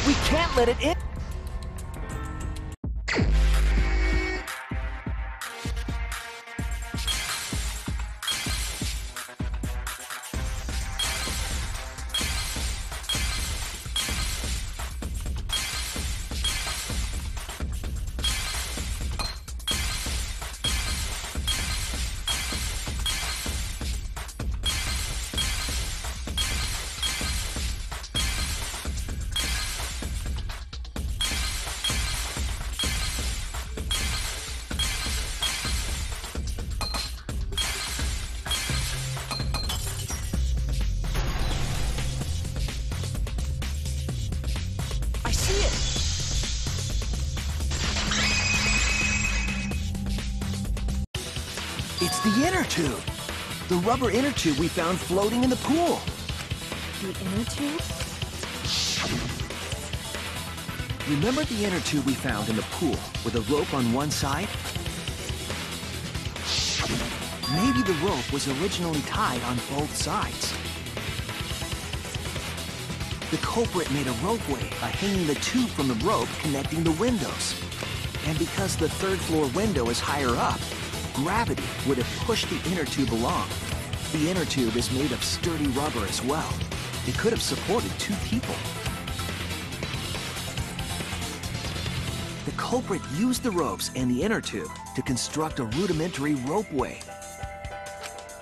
We can't let it in! It's the inner tube. The rubber inner tube we found floating in the pool. The inner tube? Remember the inner tube we found in the pool with a rope on one side? Maybe the rope was originally tied on both sides. The culprit made a ropeway by hanging the tube from the rope connecting the windows. And because the third floor window is higher up, gravity would have pushed the inner tube along. The inner tube is made of sturdy rubber as well. It could have supported 2 people. The culprit used the ropes and the inner tube to construct a rudimentary ropeway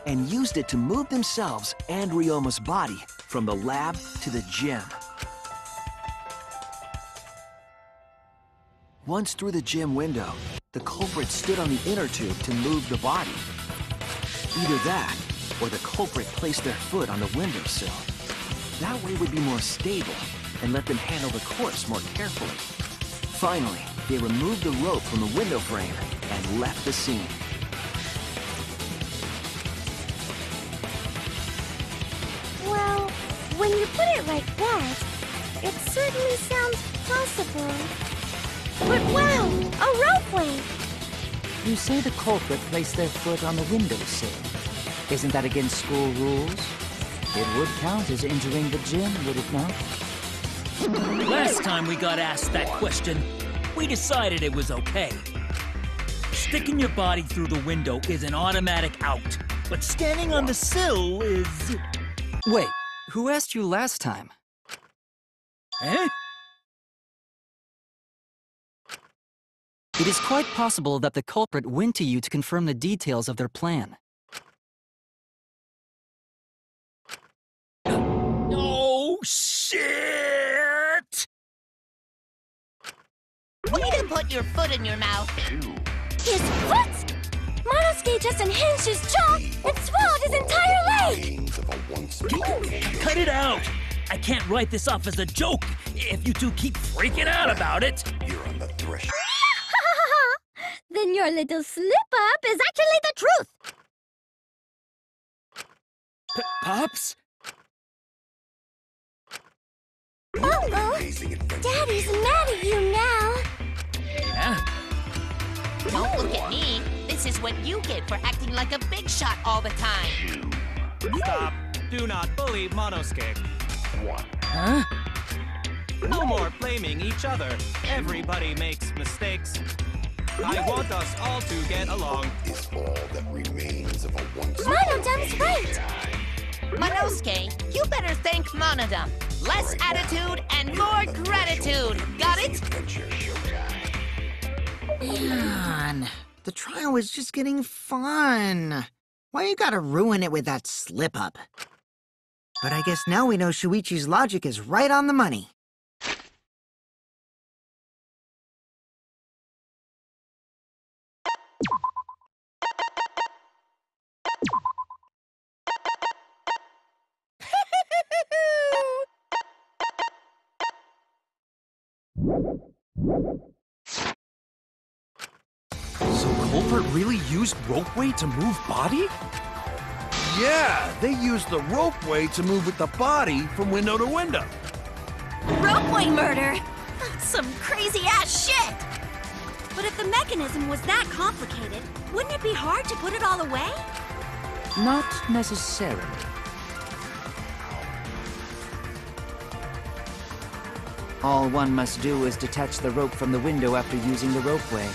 and used it to move themselves and Ryoma's body from the lab to the gym. Once through the gym window, the culprit stood on the inner tube to move the body. Either that, or the culprit placed their foot on the windowsill. That way would be more stable and let them handle the corpse more carefully. Finally, they removed the rope from the window frame and left the scene. Well, when you put it like that, it certainly sounds possible. But wow, a ropeway! You say the culprit placed their foot on the windowsill. Isn't that against school rules? It would count as entering the gym, would it not? Last time we got asked that question, we decided it was okay. Sticking your body through the window is an automatic out, but standing on the sill is... Wait, who asked you last time? Eh? It is quite possible that the culprit went to you to confirm the details of their plan. Oh, shit! Way to put your foot in your mouth. His foot! Monosuke just unhinged his jaw and swallowed his entire leg! Cut it out! I can't write this off as a joke if you two keep freaking out about it. You're on the threshold. Then your little slip-up is actually the truth! Pops? Uh-oh! Daddy's mad at you now! Yeah? Don't look at me. This is what you get for acting like a big shot all the time. Stop. Do not bully Monosuke. Huh? No more blaming each other. Everybody makes mistakes. I want us all to get along. Is all that remains of a once Monodum's right! Monosuke, you better thank Monodum. Less attitude and more gratitude. Got it? Man, the trial was just getting fun. Why you gotta ruin it with that slip-up? But I guess now we know Shuichi's logic is right on the money. So culprit really used ropeway to move body? Yeah, they used the ropeway to move with the body from window to window. Ropeway murder? Some crazy-ass shit! But if the mechanism was that complicated, wouldn't it be hard to put it all away? Not necessarily. All one must do is detach the rope from the window after using the ropeway.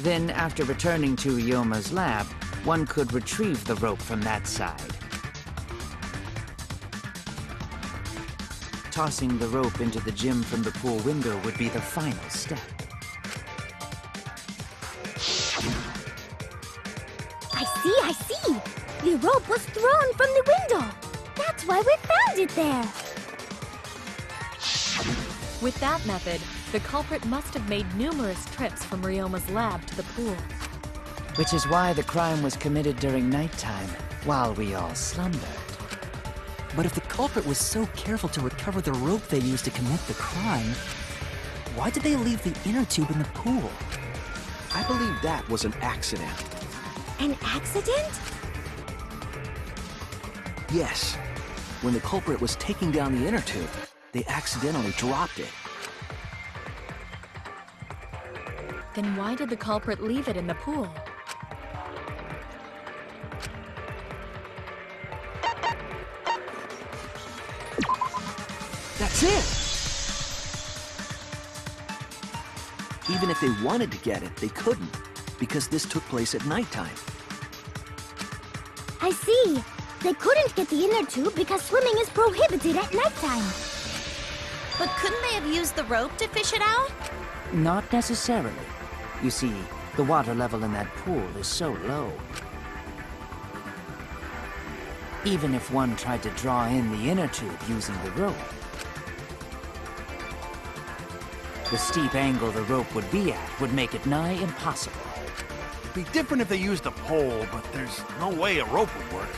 Then, after returning to Ryoma's lab, one could retrieve the rope from that side. Tossing the rope into the gym from the pool window would be the final step. I see! The rope was thrown from the window! That's why we found it there! With that method, the culprit must have made numerous trips from Ryoma's lab to the pool. Which is why the crime was committed during nighttime, while we all slumbered. But if the culprit was so careful to recover the rope they used to commit the crime, why did they leave the inner tube in the pool? I believe that was an accident. An accident? Yes. When the culprit was taking down the inner tube, they accidentally dropped it. Then why did the culprit leave it in the pool? That's it! Even if they wanted to get it, they couldn't, because this took place at nighttime. I see. They couldn't get the inner tube because swimming is prohibited at nighttime. But couldn't they have used the rope to fish it out? Not necessarily. You see, the water level in that pool is so low. Even if one tried to draw in the inner tube using the rope, the steep angle the rope would be at would make it nigh impossible. It'd be different if they used a pole, but there's no way a rope would work.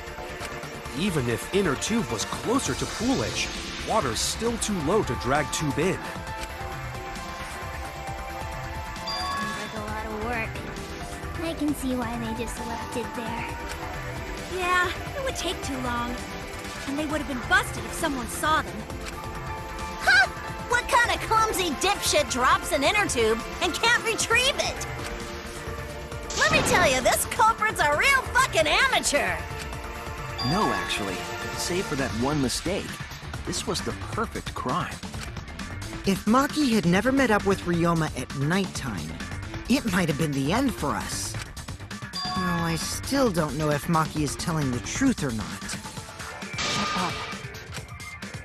Even if inner tube was closer to pool edge, water's still too low to drag tube in. Sounds like a lot of work. I can see why they just left it there. Yeah, it would take too long. And they would have been busted if someone saw them. Ha! What kind of clumsy dipshit drops an inner tube and can't retrieve it? Let me tell you, this culprit's a real fucking amateur! No, actually. Save for that one mistake, this was the perfect crime. If Maki had never met up with Ryoma at nighttime, it might have been the end for us. Well, I still don't know if Maki is telling the truth or not. Shut up.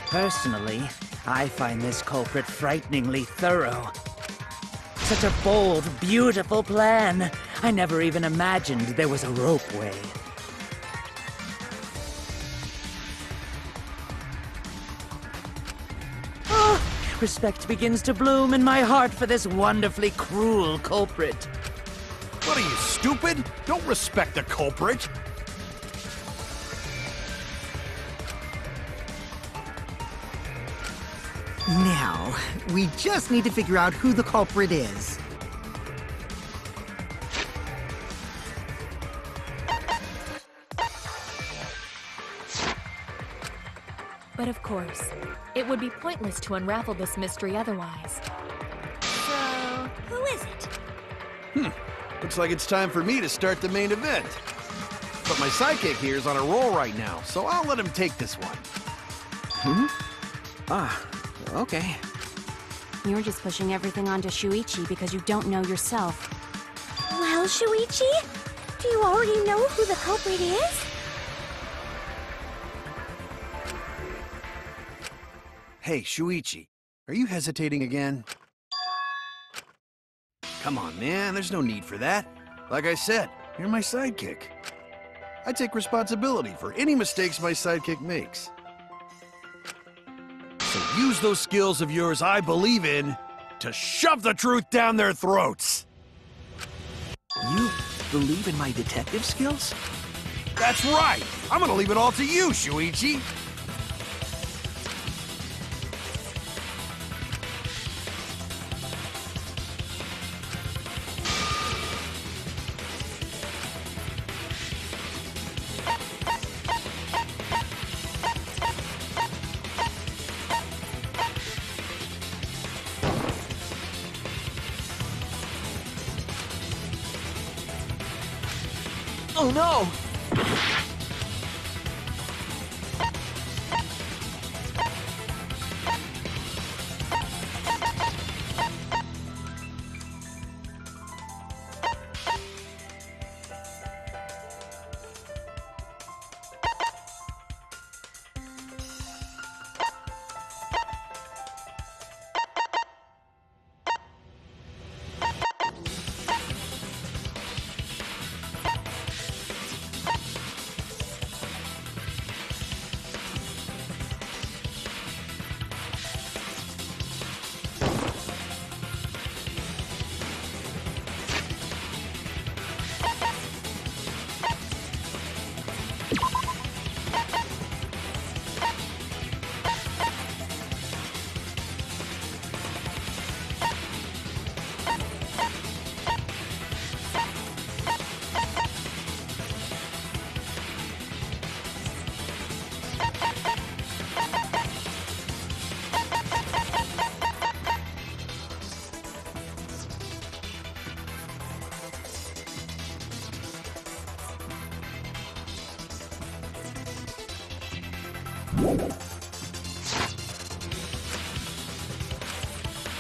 Personally, I find this culprit frighteningly thorough. Such a bold, beautiful plan. I never even imagined there was a ropeway. Oh, respect begins to bloom in my heart for this wonderfully cruel culprit. What are you, stupid? Don't respect the culprit. Now, we just need to figure out who the culprit is. But of course, it would be pointless to unravel this mystery otherwise. So, who is it? Looks like it's time for me to start the main event. But my sidekick here is on a roll right now, so I'll let him take this one. Okay. You're just pushing everything onto Shuichi because you don't know yourself. Well, Shuichi, do you already know who the culprit is? Hey, Shuichi, are you hesitating again? Come on, man, there's no need for that. Like I said, you're my sidekick. I take responsibility for any mistakes my sidekick makes. So use those skills of yours I believe in to shove the truth down their throats. You believe in my detective skills? That's right! I'm gonna leave it all to you, Shuichi! Oh no!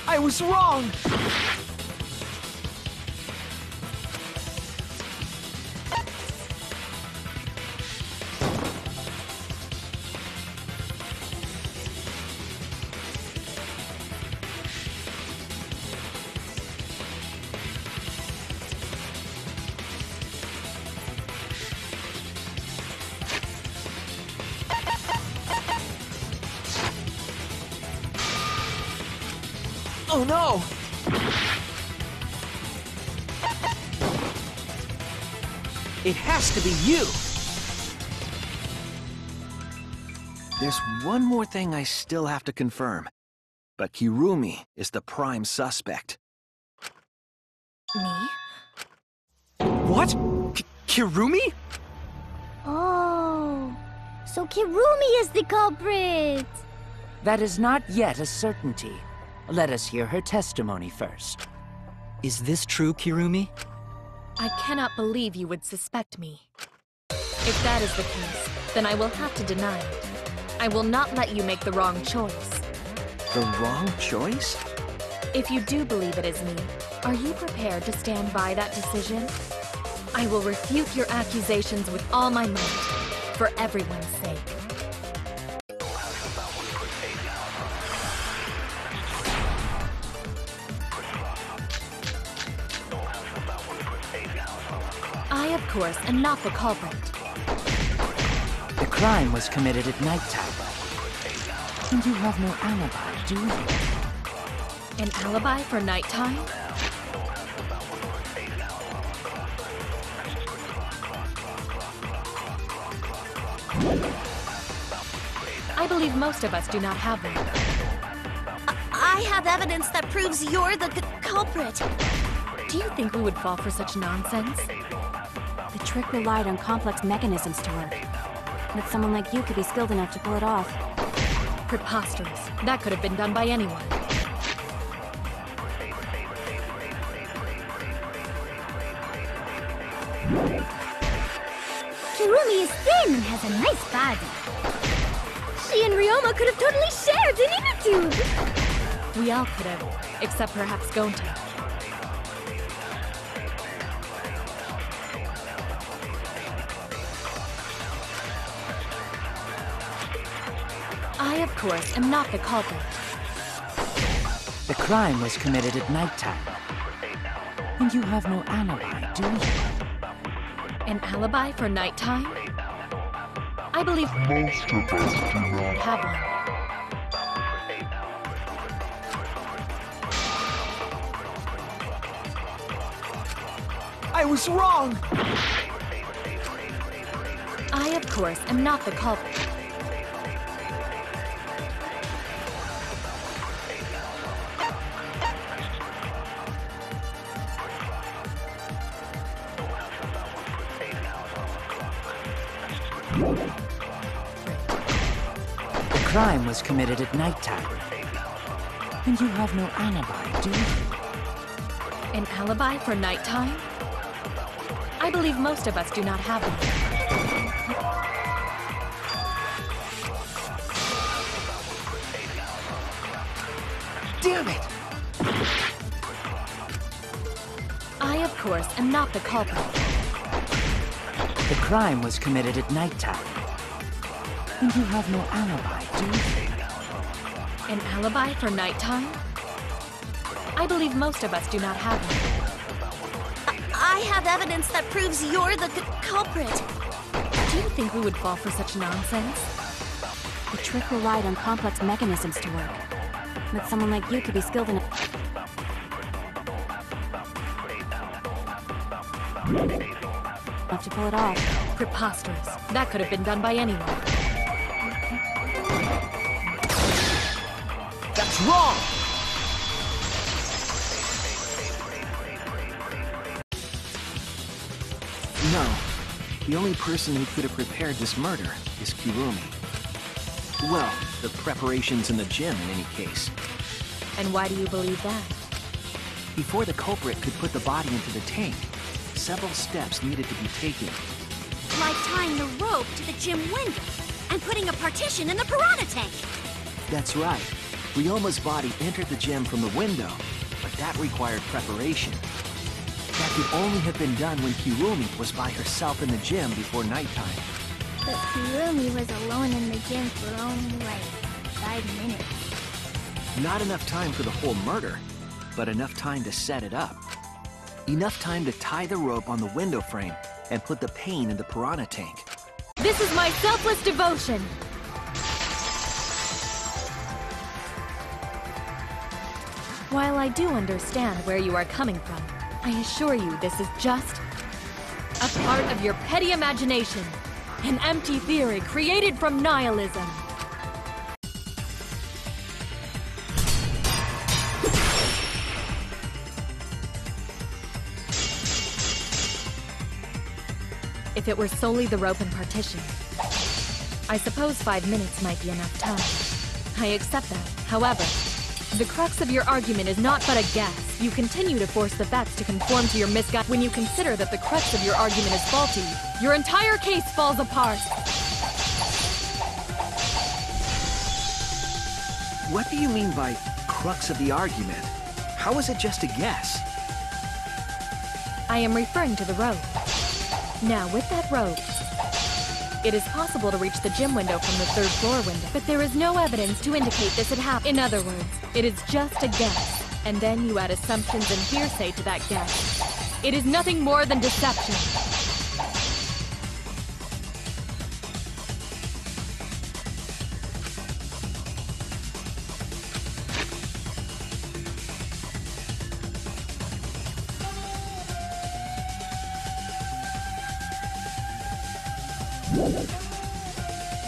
I was wrong! Oh no! It has to be you! There's one more thing I still have to confirm. But Kirumi is the prime suspect. Me? What? Kirumi? Oh, so Kirumi is the culprit! That is not yet a certainty. Let us hear her testimony first. Is this true, Kirumi? I cannot believe you would suspect me. If that is the case, then I will have to deny it. I will not let you make the wrong choice. The wrong choice? If you do believe it is me, are you prepared to stand by that decision? I will refute your accusations with all my might, for everyone's sake. I, of course, am not the culprit. The crime was committed at nighttime. And you have no alibi, do you? An alibi for nighttime? I believe most of us do not have one. I have evidence that proves you're the culprit. Do you think we would fall for such nonsense? The trick relied on complex mechanisms to work. But someone like you could be skilled enough to pull it off. Preposterous. That could have been done by anyone. Kirumi is thin and has a nice body. She and Ryoma could have totally shared an inner tube. We all could have, except perhaps Gonta. I, of course, am not the culprit. The crime was committed at nighttime. And you have no alibi, do you? An alibi for nighttime? I believe most of us do not have one. I was wrong! I, of course, am not the culprit. The crime was committed at nighttime. And you have no alibi, do you? An alibi for nighttime? I believe most of us do not have one. Damn it! I, of course, am not the culprit. The crime was committed at nighttime. And you have no alibi, do you? An alibi for nighttime? I believe most of us do not have one. I have evidence that proves you're the culprit. Do you think we would fall for such nonsense? The trick relied on complex mechanisms to work. But someone like you could be skilled enough to pull it off. Preposterous. That could have been done by anyone. That's wrong! No. The only person who could have prepared this murder is Kirumi. Well, the preparations in the gym in any case. And why do you believe that? Before the culprit could put the body into the tank, several steps needed to be taken. Like tying the rope to the gym window. and putting a partition in the piranha tank. That's right. Ryoma's body entered the gym from the window, but that required preparation. That could only have been done when Kirumi was by herself in the gym before nighttime. But Kirumi was alone in the gym for only like 5 minutes. Not enough time for the whole murder, but enough time to set it up. Enough time to tie the rope on the window frame and put the pain in the piranha tank. This is my selfless devotion. While I do understand where you are coming from, I assure you this is just a part of your petty imagination. An empty theory created from nihilism. If it were solely the rope and partition, I suppose 5 minutes might be enough time. I accept that. However, the crux of your argument is not but a guess. You continue to force the facts to conform to your misguided. When you consider that the crux of your argument is faulty, your entire case falls apart. What do you mean by crux of the argument? How is it just a guess? I am referring to the rope. Now, with that rope, it is possible to reach the gym window from the 3rd floor window, but there is no evidence to indicate this had happened. In other words, it is just a guess, and then you add assumptions and hearsay to that guess. It is nothing more than deception.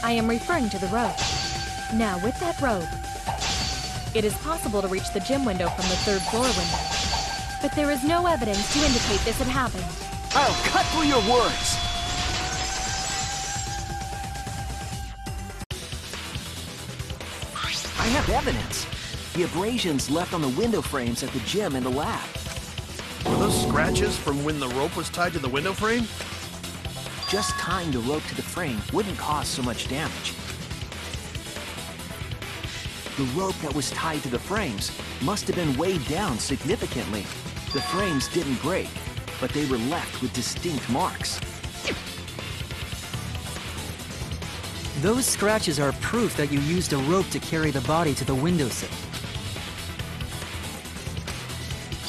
I am referring to the rope. Now, with that rope, it is possible to reach the gym window from the 3rd floor window. But there is no evidence to indicate this had happened. I'll cut through your words! I have evidence. The abrasions left on the window frames at the gym and the lab. Were those scratches from when the rope was tied to the window frame? Just tying the rope to the frame wouldn't cause so much damage. The rope that was tied to the frames must have been weighed down significantly. The frames didn't break, but they were left with distinct marks. Those scratches are proof that you used a rope to carry the body to the windowsill.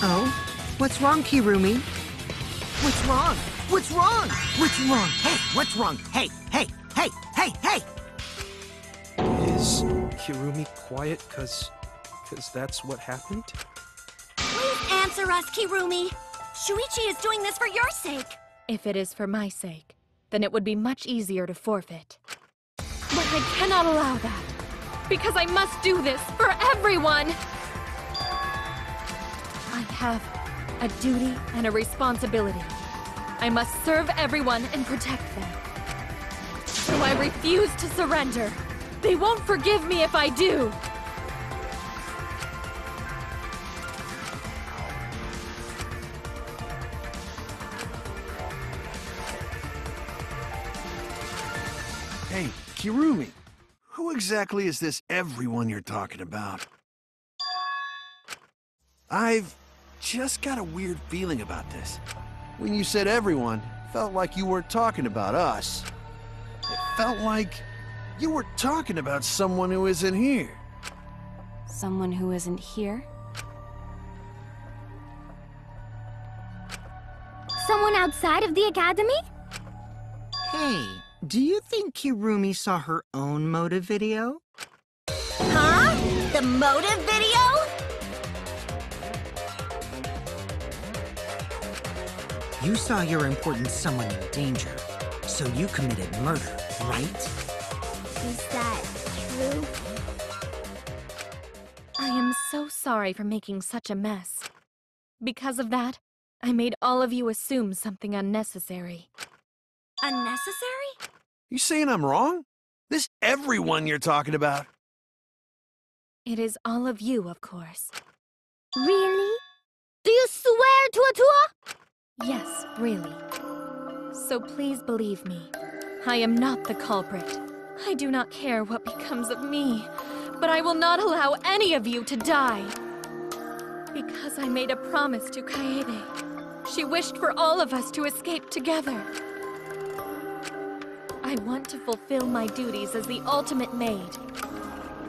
Oh? What's wrong, Kirumi? What's wrong? What's wrong? What's wrong? Hey, what's wrong? Hey, hey, hey, hey, hey! Is Kirumi quiet cause that's what happened? Please answer us, Kirumi. Shuichi is doing this for your sake. If it is for my sake, then it would be much easier to forfeit. But I cannot allow that, because I must do this for everyone! I have a duty and a responsibility. I must serve everyone and protect them. So I refuse to surrender. They won't forgive me if I do. Hey, Kirumi, who exactly is this everyone you're talking about? I've just got a weird feeling about this. When you said everyone, it felt like you weren't talking about us. It felt like you were talking about someone who isn't here. Someone who isn't here? Someone outside of the academy? Hey, do you think Kirumi saw her own motive video? Huh? The motive video? You saw your important someone in danger, so you committed murder, right? Is that true? I am so sorry for making such a mess. Because of that, I made all of you assume something unnecessary. Unnecessary? You saying I'm wrong? This everyone you're talking about? It is all of you, of course. Really? Do you swear to Atua? Yes, really. So please believe me. I am not the culprit. I do not care what becomes of me, but I will not allow any of you to die. Because I made a promise to Kaede. She wished for all of us to escape together. I want to fulfill my duties as the ultimate maid.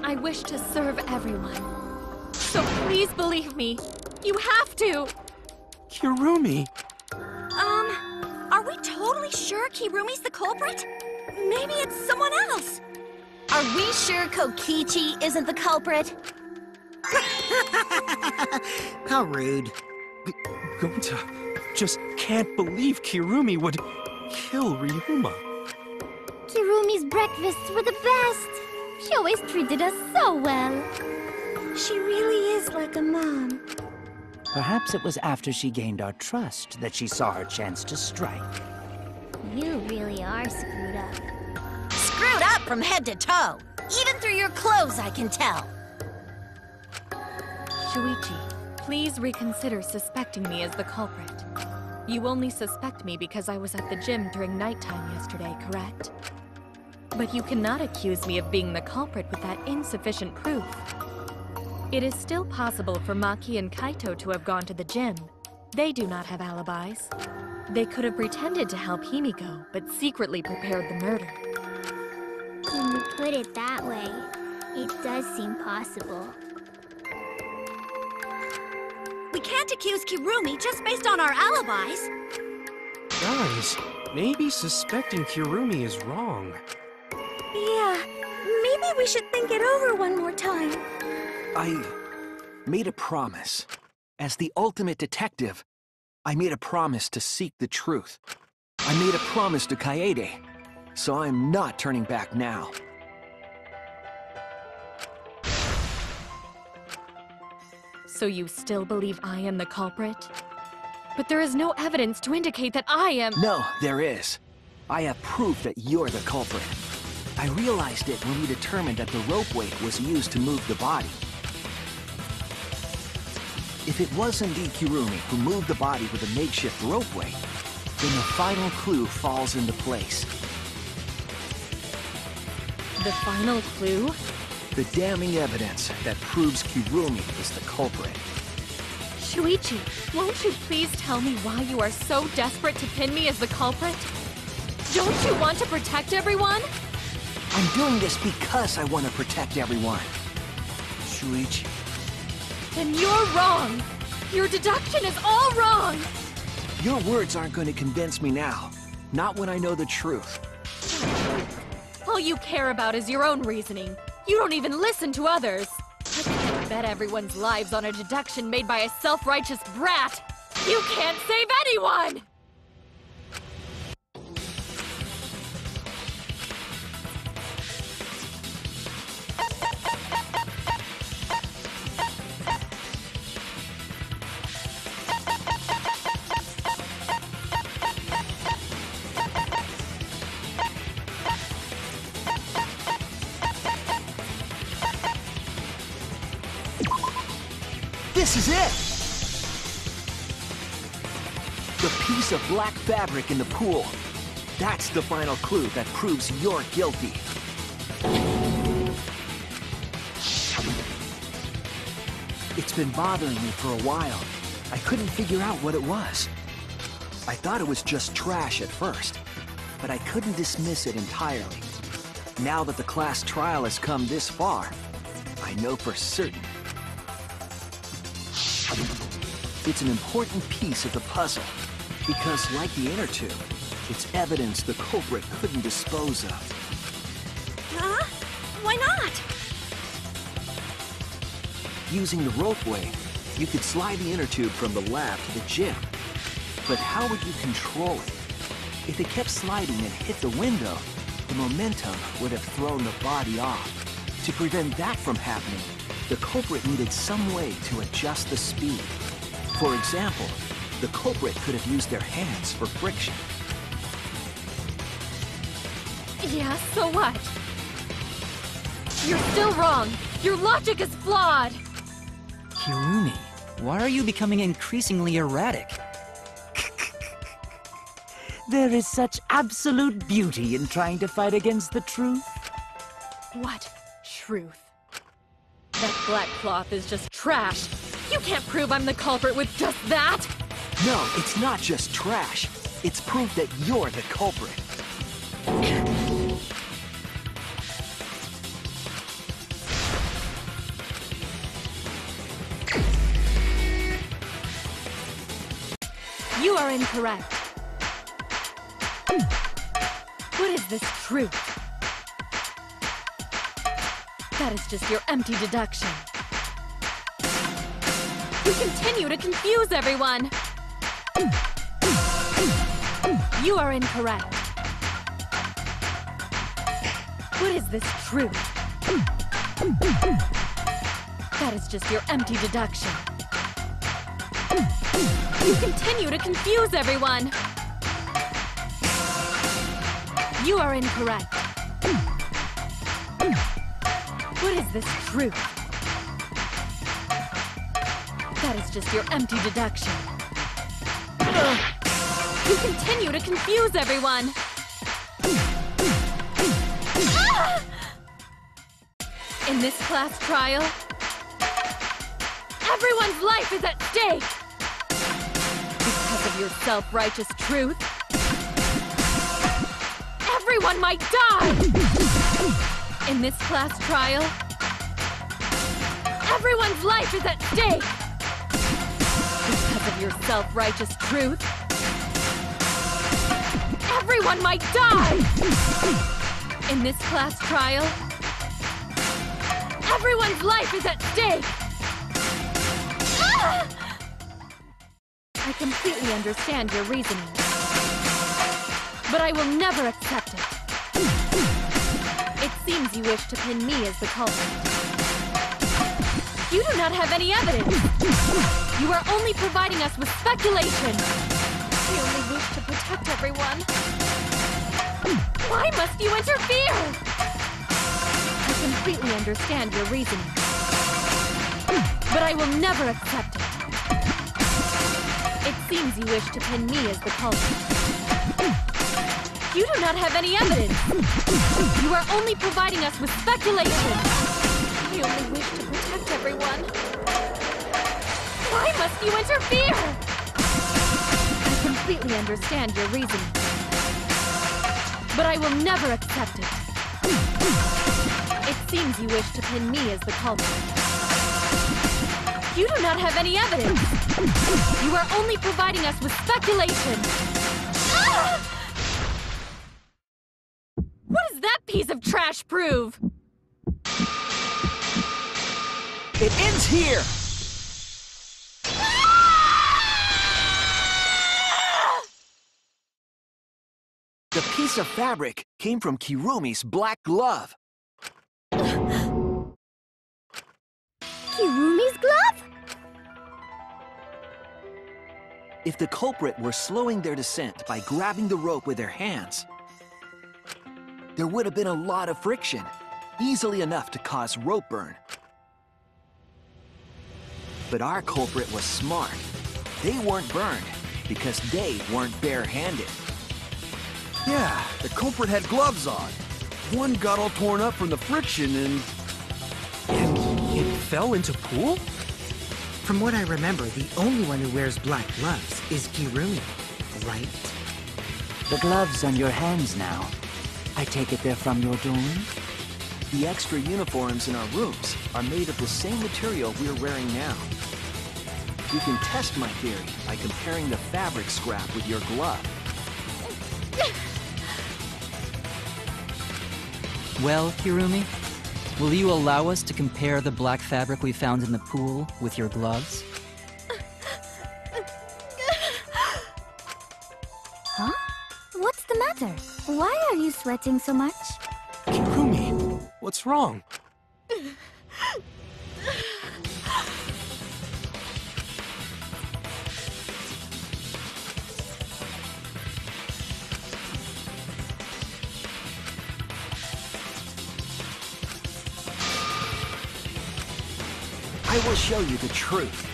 I wish to serve everyone. So please believe me. You have to! Kirumi! Are we totally sure Kirumi's the culprit? Maybe it's someone else. Are we sure Kokichi isn't the culprit? How rude. Gonta just can't believe Kirumi would kill Ryuma. Kirumi's breakfasts were the best. She always treated us so well. She really is like a mom. Perhaps it was after she gained our trust that she saw her chance to strike. You really are screwed up. Screwed up from head to toe. Even through your clothes, I can tell. Shuichi, please reconsider suspecting me as the culprit. You only suspect me because I was at the gym during nighttime yesterday, correct? But you cannot accuse me of being the culprit with that insufficient proof. It is still possible for Maki and Kaito to have gone to the gym. They do not have alibis. They could have pretended to help Himiko, but secretly prepared the murder. When you put it that way, it does seem possible. We can't accuse Kirumi just based on our alibis. Guys, maybe suspecting Kirumi is wrong. Yeah, maybe we should think it over one more time. I made a promise. As the ultimate detective, I made a promise to seek the truth. I made a promise to Kaede, so I'm not turning back now. So you still believe I am the culprit? But there is no evidence to indicate that I am— No, there is. I have proof that you're the culprit. I realized it when we determined that the rope weight was used to move the body. If it was indeed Kirumi who moved the body with a makeshift rope weight, then the final clue falls into place. The final clue? The damning evidence that proves Kirumi is the culprit. Shuichi, won't you please tell me why you are so desperate to pin me as the culprit? Don't you want to protect everyone? I'm doing this because I want to protect everyone. Shuichi. Then you're wrong! Your deduction is all wrong! Your words aren't going to convince me now. Not when I know the truth. All you care about is your own reasoning. You don't even listen to others. I can't bet everyone's lives on a deduction made by a self-righteous brat. You can't save anyone! This is it! The piece of black fabric in the pool. That's the final clue that proves you're guilty. It's been bothering me for a while. I couldn't figure out what it was. I thought it was just trash at first, but I couldn't dismiss it entirely. Now that the class trial has come this far, I know for certain. It's an important piece of the puzzle, because like the inner tube, it's evidence the culprit couldn't dispose of. Huh? Why not? Using the ropeway, you could slide the inner tube from the lab to the gym. But how would you control it? If it kept sliding and hit the window, the momentum would have thrown the body off. To prevent that from happening, the culprit needed some way to adjust the speed. For example, the culprit could have used their hands for friction. Yeah, so what? You're still wrong! Your logic is flawed! Kirumi, why are you becoming increasingly erratic? There is such absolute beauty in trying to fight against the truth. What? Truth? That black cloth is just trash. You can't prove I'm the culprit with just that! No, it's not just trash. It's proof that you're the culprit. You are incorrect. What is this truth? That is just your empty deduction. You continue to confuse everyone! You are incorrect. What is this truth? That is just your empty deduction. You continue to confuse everyone! You are incorrect. What is this truth? That is just your empty deduction. You continue to confuse everyone! In this class trial, everyone's life is at stake! Because of your self-righteous truth, everyone might die! In this class trial, everyone's life is at stake! Because of your self-righteous truth, everyone might die! In this class trial, everyone's life is at stake! I completely understand your reasoning, but I will never accept it. It seems you wish to pin me as the culprit. You do not have any evidence! You are only providing us with speculation! We only wish to protect everyone. Why must you interfere? I completely understand your reasoning, but I will never accept it. It seems you wish to pin me as the culprit. You do not have any evidence! You are only providing us with speculation! We only wish to protect everyone. Why must you interfere? I completely understand your reasoning, but I will never accept it. It seems you wish to pin me as the culprit. You do not have any evidence! You are only providing us with speculation! What does that piece of trash prove? It ends here! The piece of fabric came from Kirumi's black glove. Kirumi's glove? If the culprit were slowing their descent by grabbing the rope with their hands, there would have been a lot of friction, easily enough to cause rope burn. But our culprit was smart. They weren't burned because they weren't bare-handed. Yeah, the culprit had gloves on. One got all torn up from the friction and it fell into pool? From what I remember, the only one who wears black gloves is Kirumi, right? The gloves on your hands now. I take it they're from your doing? The extra uniforms in our rooms are made of the same material we're wearing now. You can test my theory by comparing the fabric scrap with your glove. Well, Kirumi, will you allow us to compare the black fabric we found in the pool with your gloves? Huh? What's the matter? Why are you sweating so much? Kirumi, what's wrong? I will show you the truth.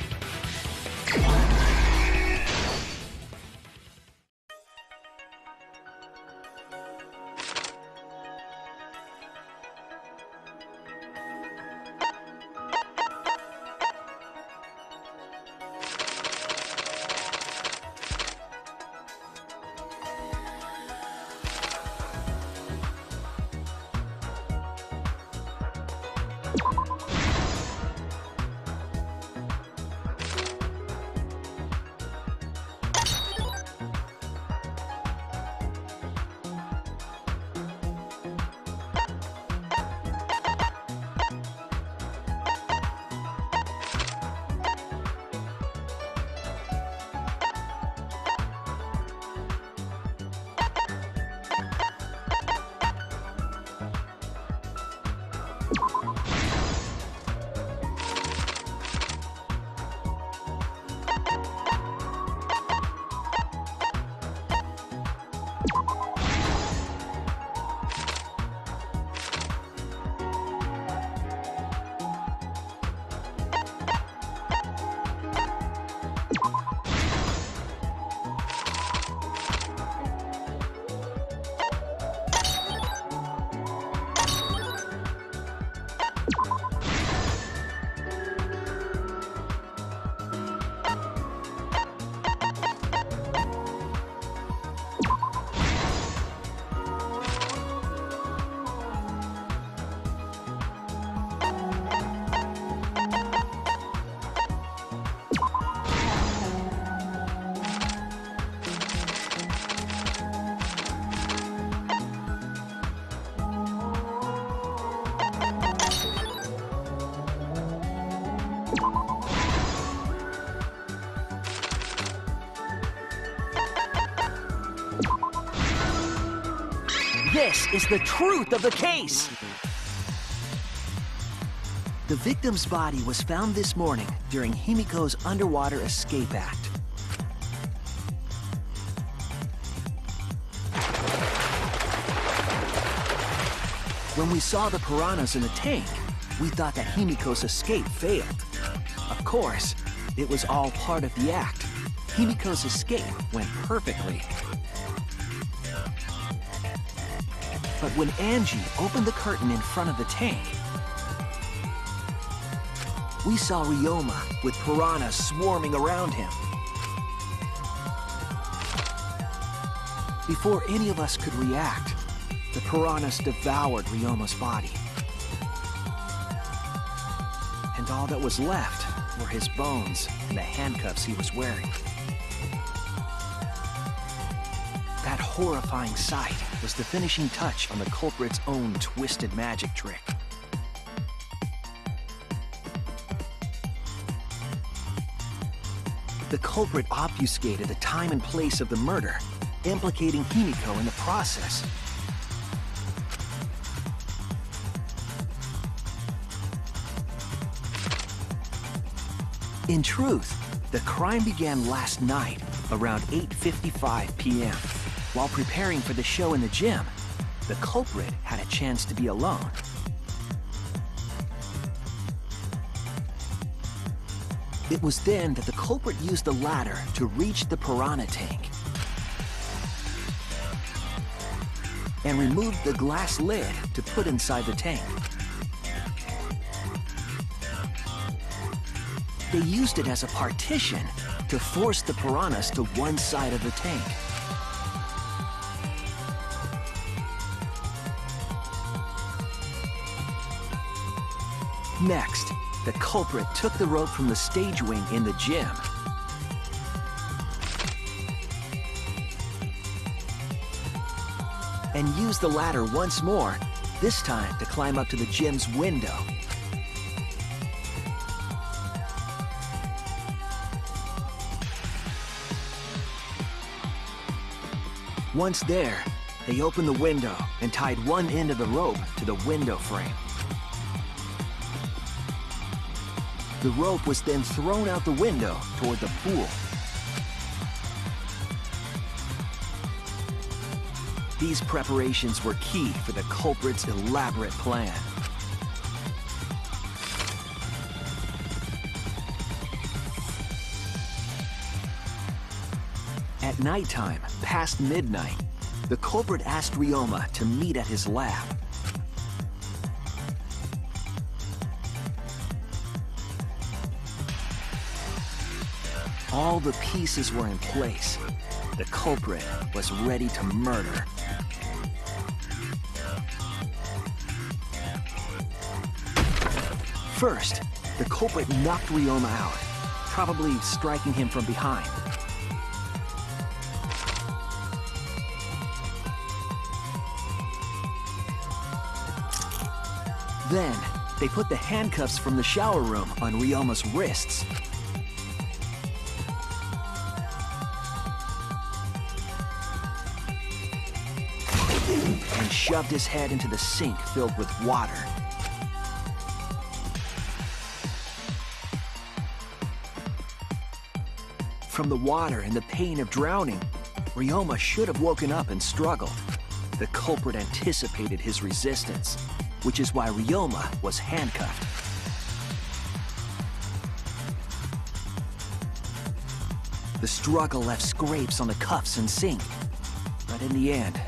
This is the truth of the case. The victim's body was found this morning during Himiko's underwater escape act. When we saw the piranhas in the tank, we thought that Himiko's escape failed. Of course, it was all part of the act. Himiko's escape went perfectly. But when Angie opened the curtain in front of the tank, we saw Ryoma with piranhas swarming around him. Before any of us could react, the piranhas devoured Ryoma's body. And all that was left were his bones and the handcuffs he was wearing. That horrifying sight was the finishing touch on the culprit's own twisted magic trick. The culprit obfuscated the time and place of the murder, implicating Himiko in the process. In truth, the crime began last night around 8:55 p.m. While preparing for the show in the gym, the culprit had a chance to be alone. It was then that the culprit used the ladder to reach the piranha tank and removed the glass lid to put inside the tank. They used it as a partition to force the piranhas to one side of the tank. Next, the culprit took the rope from the stage wing in the gym and used the ladder once more, this time to climb up to the gym's window. Once there, they opened the window and tied one end of the rope to the window frame. The rope was then thrown out the window toward the pool. These preparations were key for the culprit's elaborate plan. At nighttime, past midnight, the culprit asked Ryoma to meet at his lab. All the pieces were in place. The culprit was ready to murder. First, the culprit knocked Ryoma out, probably striking him from behind. Then, they put the handcuffs from the shower room on Ryoma's wrists. And shoved his head into the sink filled with water. From the water and the pain of drowning, Ryoma should have woken up and struggled. The culprit anticipated his resistance, which is why Ryoma was handcuffed. The struggle left scrapes on the cuffs and sink, but in the end,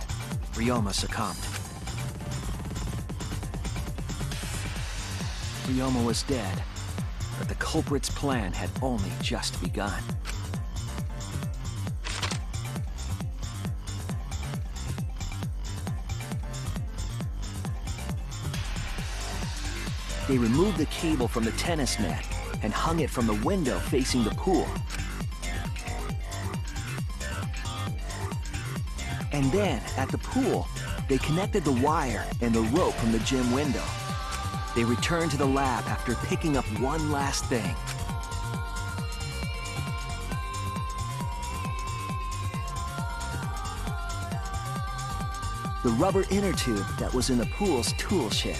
Ryoma succumbed. Ryoma was dead, but the culprit's plan had only just begun. They removed the cable from the tennis net and hung it from the window facing the pool. And then, at the pool, they connected the wire and the rope from the gym window. They returned to the lab after picking up one last thing. The rubber inner tube that was in the pool's tool shed.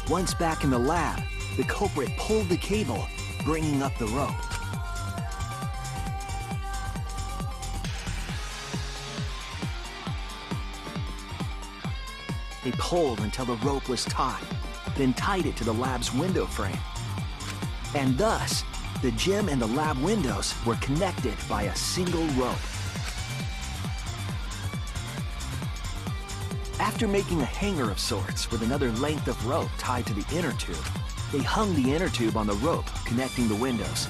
Once back in the lab, the culprit pulled the cable, bringing up the rope. They pulled until the rope was taut, then tied it to the lab's window frame. And thus, the gym and the lab windows were connected by a single rope. After making a hanger of sorts with another length of rope tied to the inner tube, they hung the inner tube on the rope connecting the windows.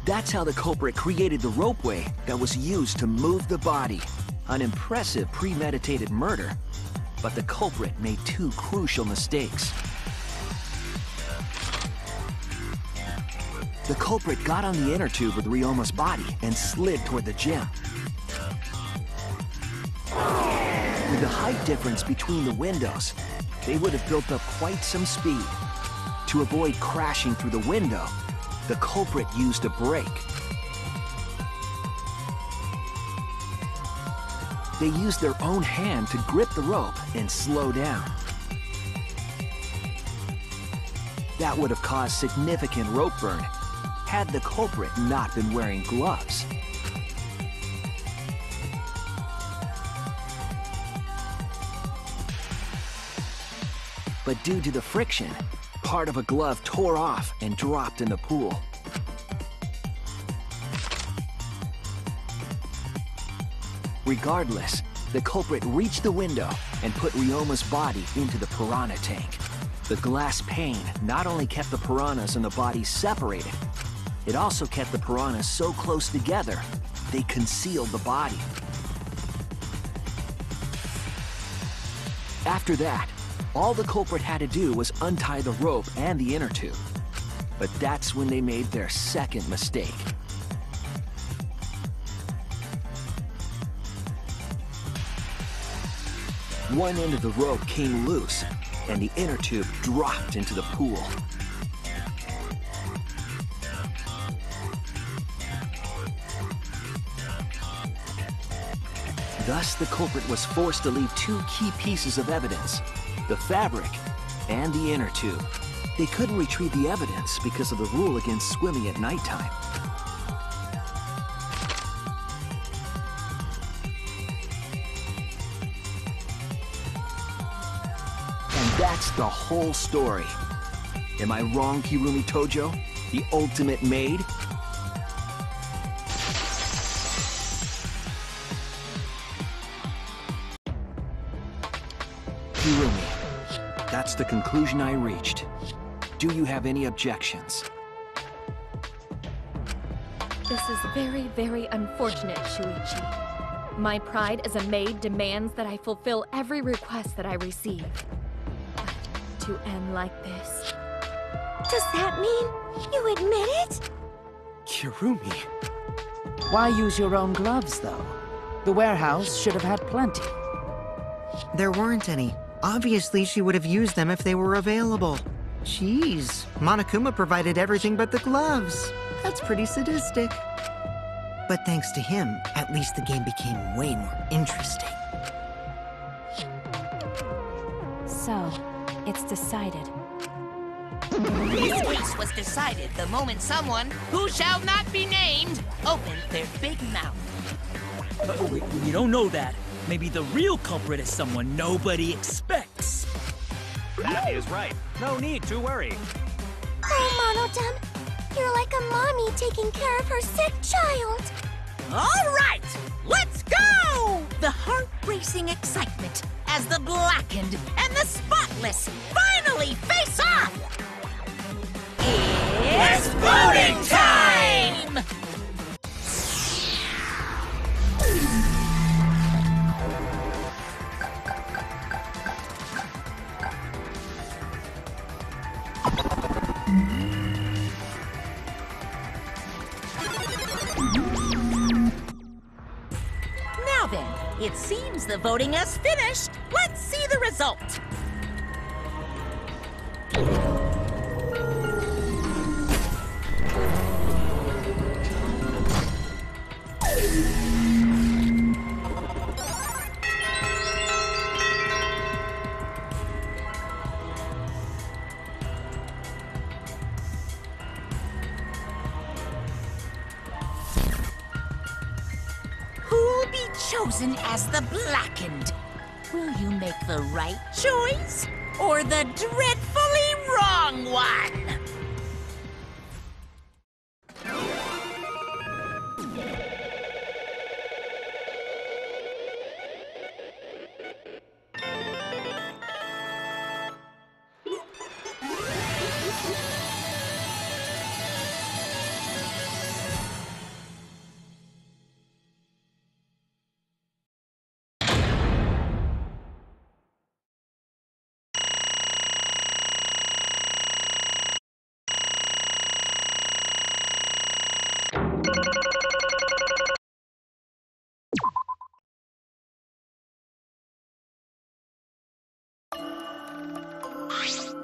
That's how the culprit created the ropeway that was used to move the body. An impressive premeditated murder, but the culprit made two crucial mistakes. The culprit got on the inner tube with Ryoma's body and slid toward the gym. With the height difference between the windows, they would have built up quite some speed. To avoid crashing through the window, the culprit used a brake. They used their own hand to grip the rope and slow down. That would have caused significant rope burn had the culprit not been wearing gloves. But due to the friction, part of a glove tore off and dropped in the pool. Regardless, the culprit reached the window and put Ryoma's body into the piranha tank. The glass pane not only kept the piranhas and the body separated, it also kept the piranhas so close together, they concealed the body. After that, all the culprit had to do was untie the rope and the inner tube. But that's when they made their second mistake. One end of the rope came loose, and the inner tube dropped into the pool. Thus, the culprit was forced to leave two key pieces of evidence, the fabric and the inner tube. They couldn't retrieve the evidence because of the rule against swimming at nighttime. And that's the whole story. Am I wrong, Kirumi Tojo? The ultimate maid? Kirumi, that's the conclusion I reached. Do you have any objections? This is very, very unfortunate, Shuichi. My pride as a maid demands that I fulfill every request that I receive. But to end like this... Does that mean you admit it? Kirumi. Why use your own gloves, though? The warehouse should have had plenty. There weren't any. Obviously, she would have used them if they were available. Jeez, Monokuma provided everything but the gloves. That's pretty sadistic. But thanks to him, at least the game became way more interesting. So, it's decided. This case was decided the moment someone, who shall not be named, opened their big mouth. We don't know that. Maybe the real culprit is someone nobody expects. That is right. No need to worry. Oh, Monodam, you're like a mommy taking care of her sick child. All right, let's go! The heart-racing excitement as the blackened and the spotless finally face off! It's voting time! Now then, it seems the voting has finished. Let's see the result. Who'll be chosen as the blackened? Will you make the right choice or the dreadfully wrong one?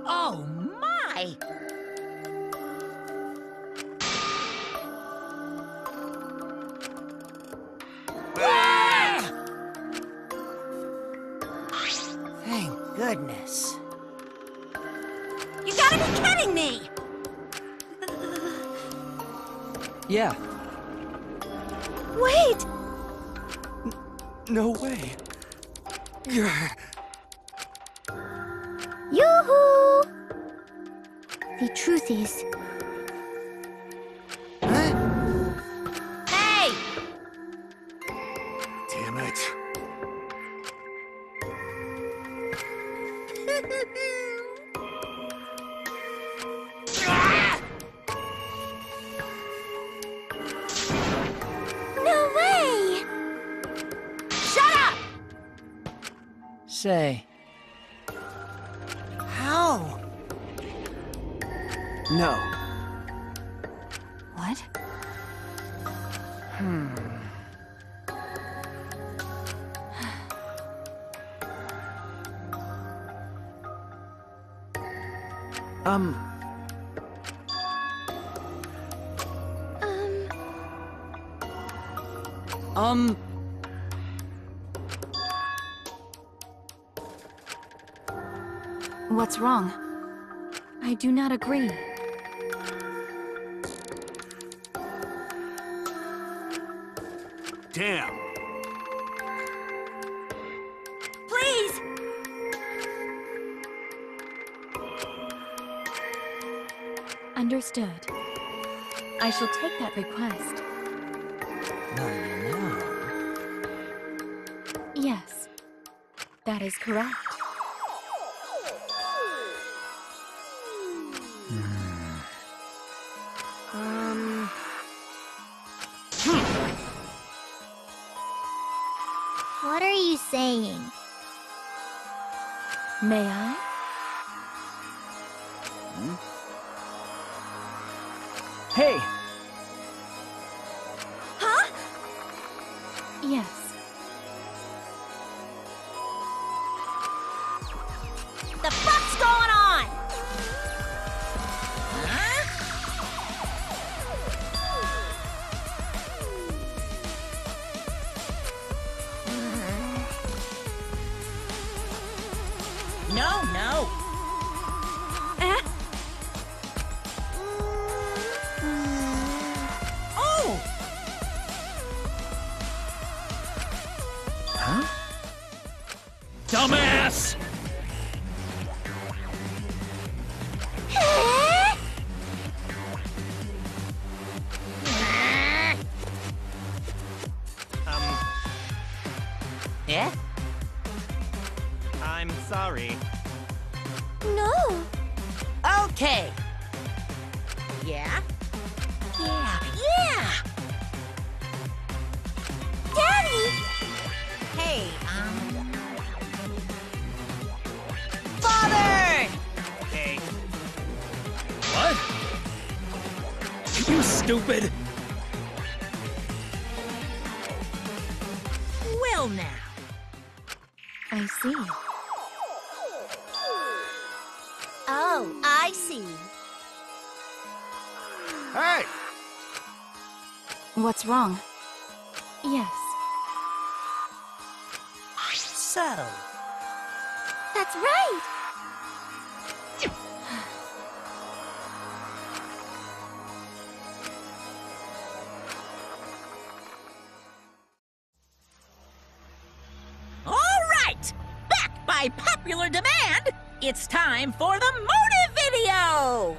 Oh my! Thank goodness. You gotta be kidding me! Yeah. Wait! No way. Yoo-hoo! The truth is... Hey! Damn it. No way! Shut up! Say, How? No. What? What's wrong? I do not agree. Damn. Please! Understood. I shall take that request. Well, you know. Yes, that is correct. May I? Hey! Huh? Yes. The fuck's going on? No. Oh! Huh? Dumbass! Yeah? I'm sorry. No. Okay. Yeah? Yeah! Daddy! Hey, Father! Okay. What? You stupid! Well now. I see. Oh, I see. Hey! What's wrong? Yes. So, That's right. all right! Back by popular demand, it's time for the motive video!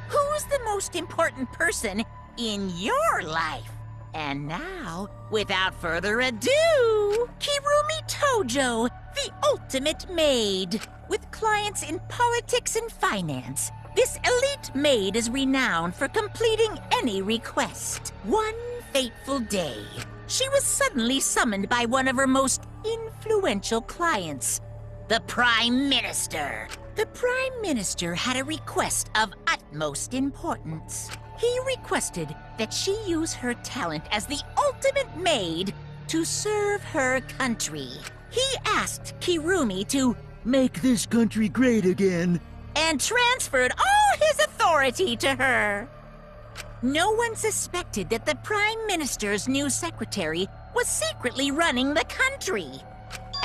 Who's the most important person in your life? And now, without further ado, Kirumi Tojo, the ultimate maid. With clients in politics and finance, this elite maid is renowned for completing any request. One fateful day, she was suddenly summoned by one of her most influential clients, the Prime Minister. The Prime Minister had a request of utmost importance. He requested that she use her talent as the ultimate maid to serve her country. He asked Kirumi to make this country great again and transferred all his authority to her. No one suspected that the Prime Minister's new secretary was secretly running the country.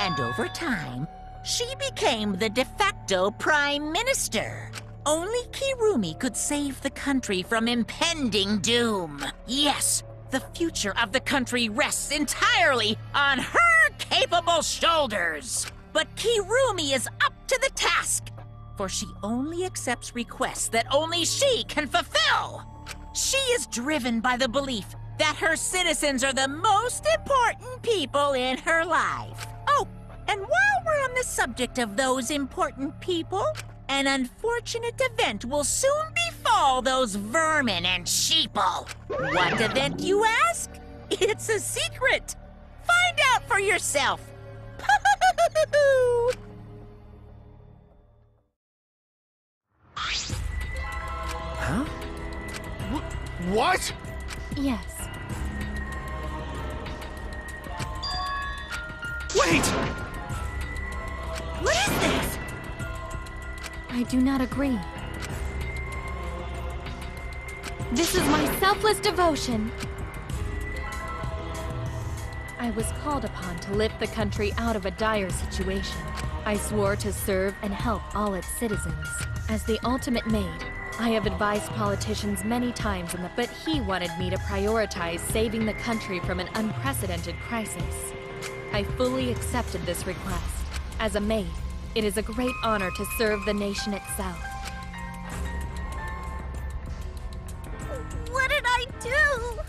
And over time, she became the de facto Prime Minister. Only Kirumi could save the country from impending doom. Yes, the future of the country rests entirely on her capable shoulders. But Kirumi is up to the task, for she only accepts requests that only she can fulfill. She is driven by the belief that her citizens are the most important people in her life. Oh, and while we're on the subject of those important people, an unfortunate event will soon befall those vermin and sheeple. What event, you ask? It's a secret. Find out for yourself. Huh? What? Yes. Wait! What is this? I do not agree. This is my selfless devotion. I was called upon to lift the country out of a dire situation. I swore to serve and help all its citizens. As the ultimate maid, I have advised politicians many times, but he wanted me to prioritize saving the country from an unprecedented crisis. I fully accepted this request. As a maid, it is a great honor to serve the nation itself. What did I do?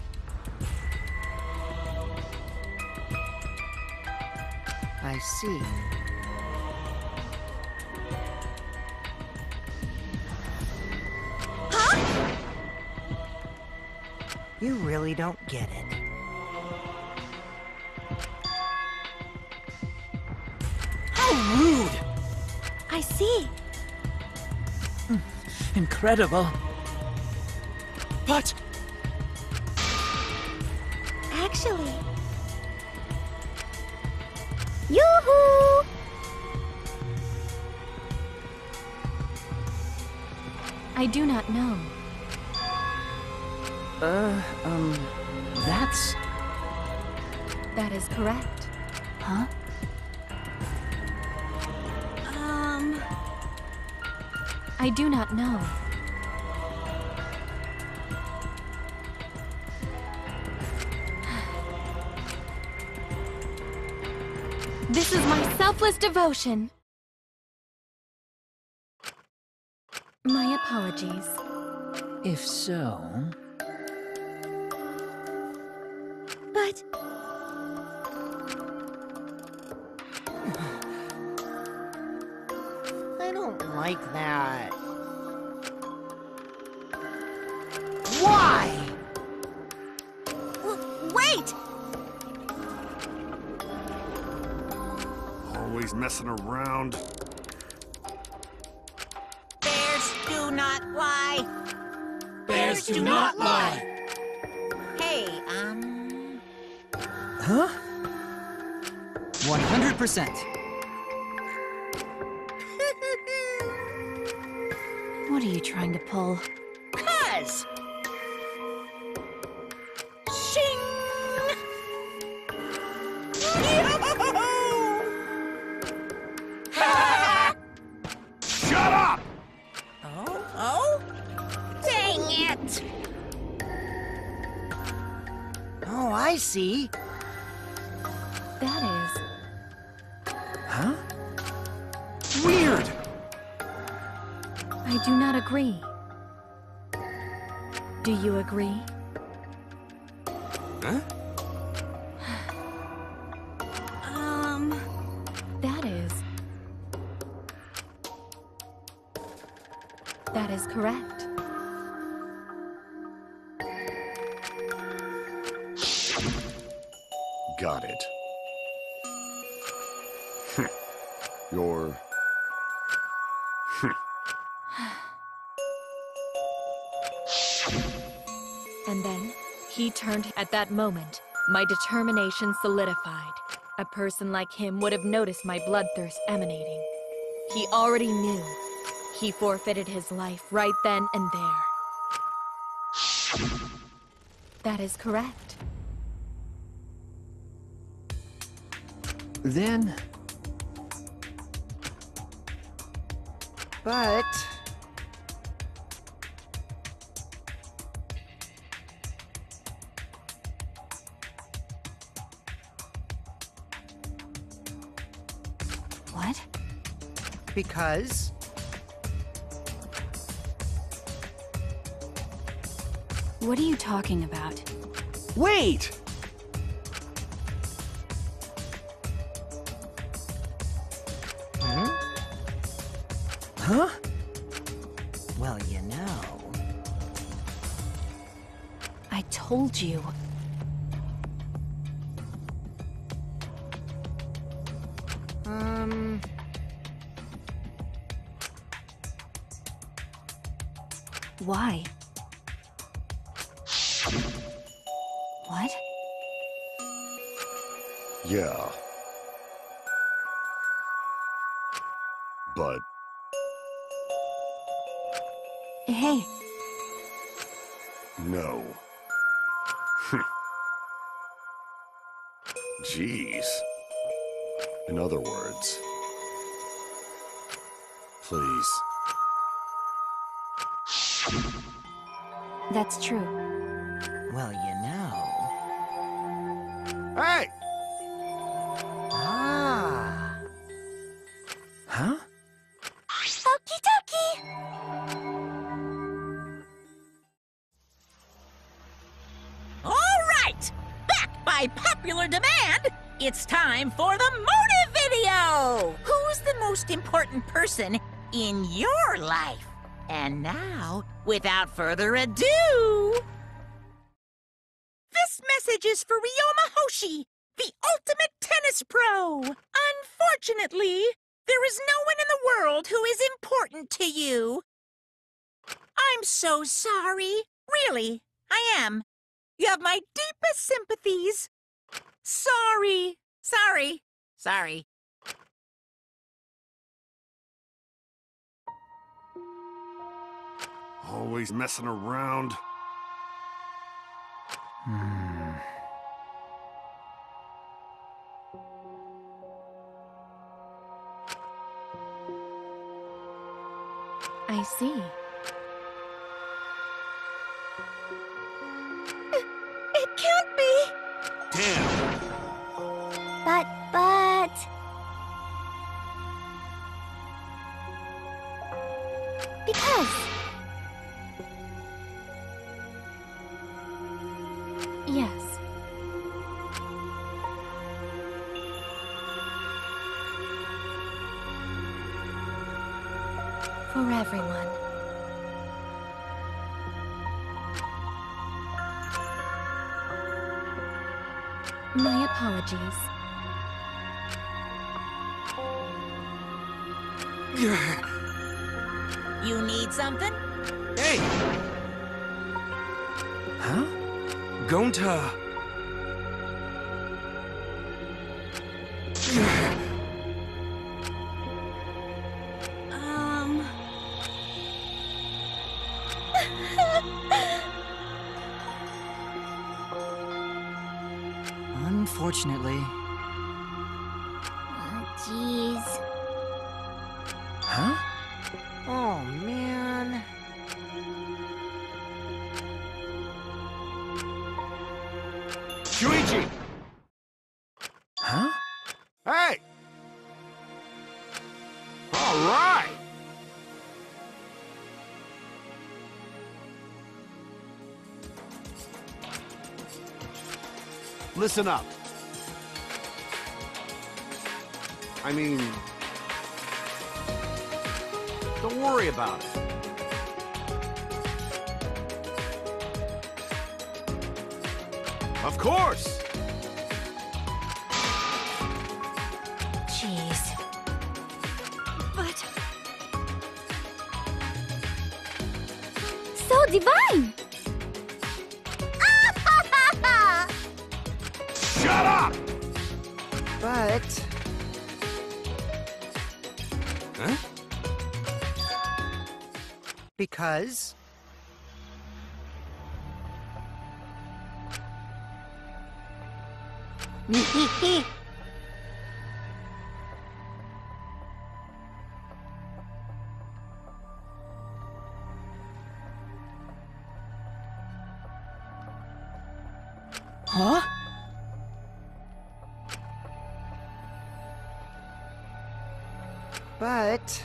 I see. Huh? You really don't get it. How rude! I see. Incredible. But Actually, Yoo-hoo! I do not know. That's... That is correct. Huh? I do not know. This is my selfless devotion. My apologies. If so... but I don't like that. Why? wait! Always messing around. Bears do not lie. Bears do not lie. Hey, Huh? 100%. What are you trying to pull? cuz. Shing! Shut up! Oh? Dang it! Oh, I see. That is... Huh? Weird! I do not agree. Do you agree? Huh? That is... That is correct. Got it. You're... And then, he turned. At that moment, my determination solidified. A person like him would have noticed my bloodthirst emanating. He already knew. He forfeited his life right then and there. That is correct. Then... But... What? Because... What are you talking about? Wait! Huh? Well, you know... I told you. Why? What? Yeah. But... Hey, no. Jeez. In other words... Please. that's true. Well, you know... Hey! Ah... Huh? Okie dokie! All right! Back by popular demand, it's time for the motive video! Who's the most important person in your life? And now, without further ado... This message is for Ryoma Hoshi, the ultimate tennis pro! Unfortunately, There is no one in the world who is important to you. I'm so sorry. Really, I am. You have my deepest sympathies. Sorry. Sorry. Sorry. Always messing around. I see. It can't be! Damn! But... Because... Yes. For everyone. My apologies. You need something? Hey! Huh? Gonta... Unfortunately. Jeez. Huh? Oh, man. Shuichi! Huh? Hey! All right! Listen up. I mean... Don't worry about it. Of course! Jeez. But... So divine! Shut up! But... Huh? Because... Huh? But...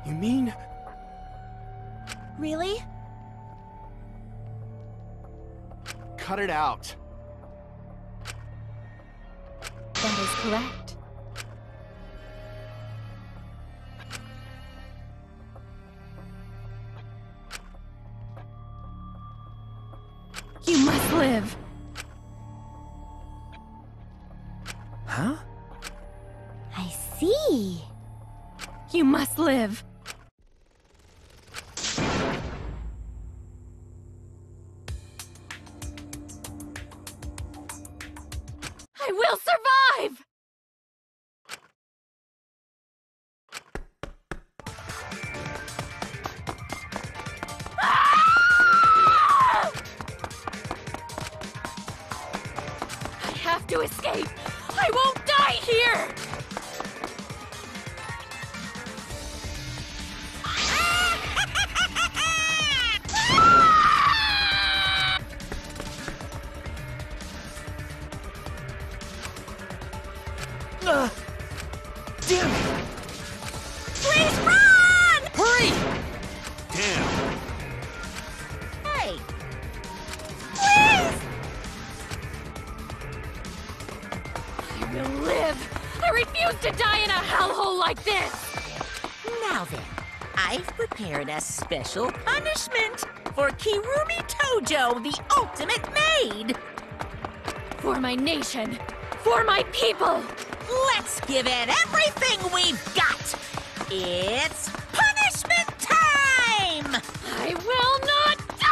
You mean... Really? Cut it out. That is correct. You must live. Huh? I see. You must live. I will survive! Ah! I have to escape! I won't die here! Now then, I've prepared a special punishment for Kirumi Tojo, the ultimate maid. For my nation, for my people. Let's give it everything we've got. It's punishment time! I will not die!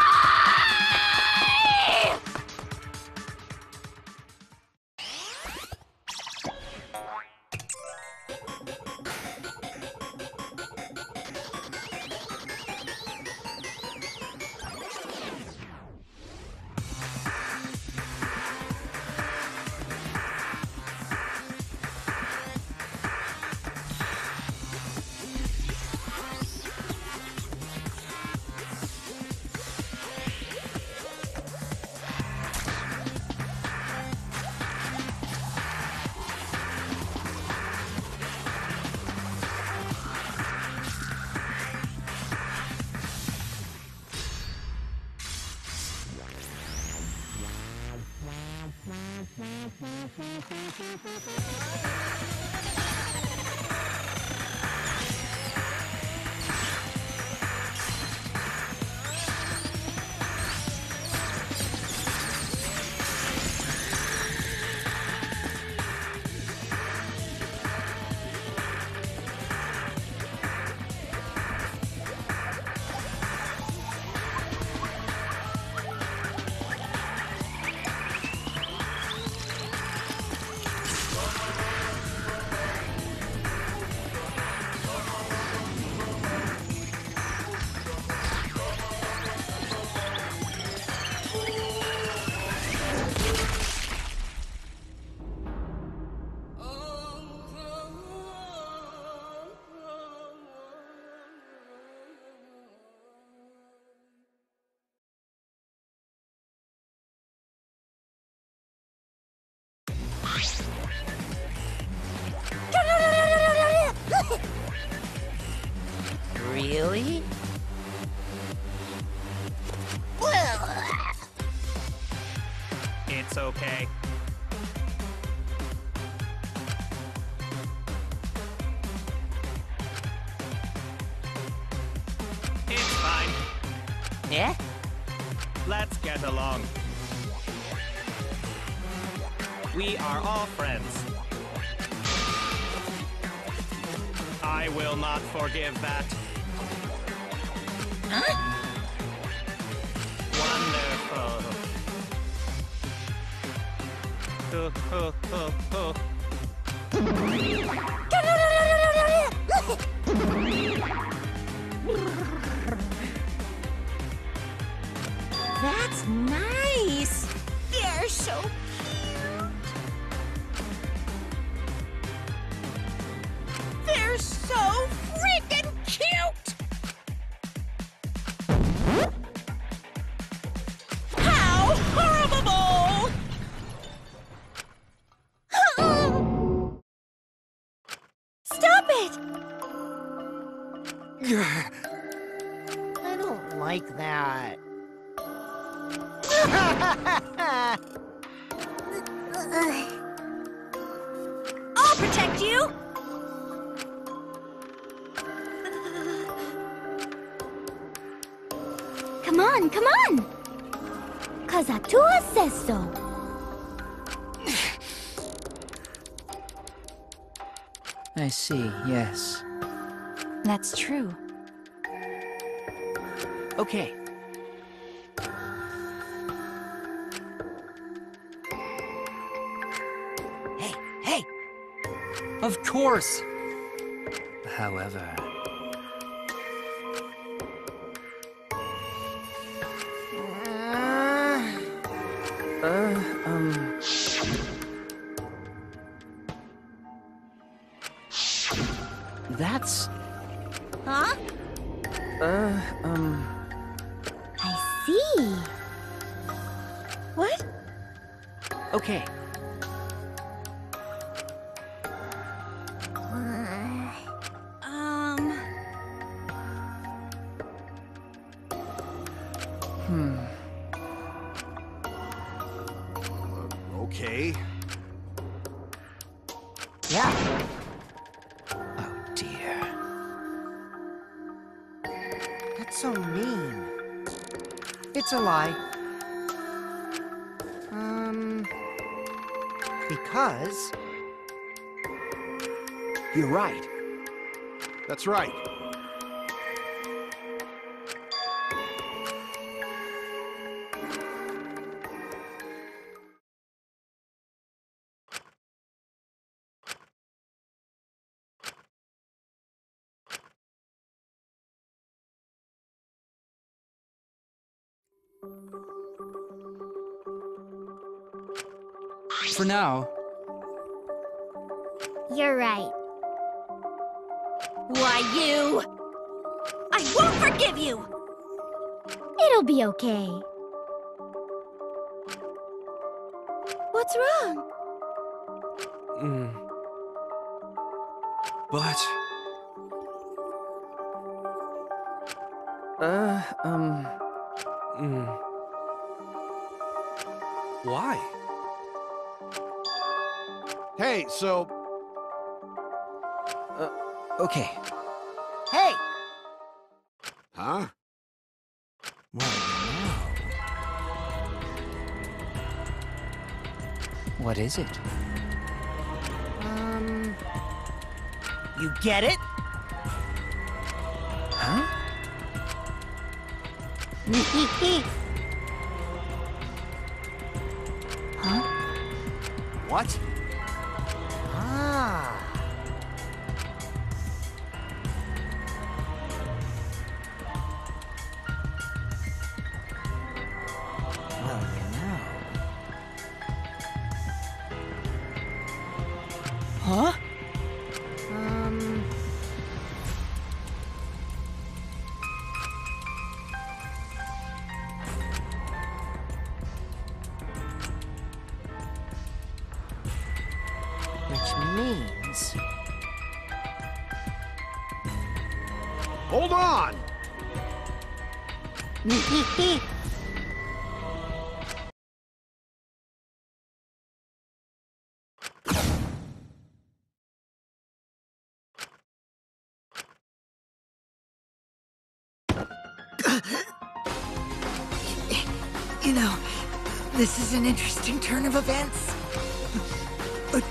Really? It's okay. It's fine. Yeah? Let's get along. We are all friends. I will not forgive that. Huh? Wonderful. That's nice. They're so cute. They're so freaking cute. How horrible! Stop it! I don't like that. I'll protect you! Come on, come on! 'Cause Atua says so. I see, yes. That's true. Okay. Hey! Of course! However... That's... Huh? I see. What? Okay. Okay. Yeah. Oh dear. That's so mean. It's a lie. Because... You're right. That's right. For now. You're right. Why, you... I won't forgive you! It'll be okay. What's wrong? But... Why? Hey, so... Okay. Hey! Huh? Well, what is it? You get it? Huh? Huh? What? Ah. Well, now. Huh? Which means... Hold on! You know, this is an interesting turn of events. But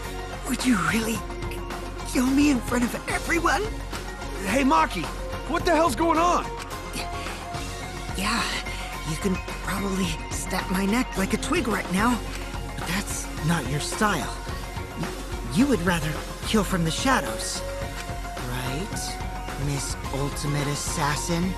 would you really kill me in front of everyone? Hey, Maki! What the hell's going on? Yeah, you can probably snap my neck like a twig right now, but that's not your style. You would rather kill from the shadows, right, Miss Ultimate Assassin?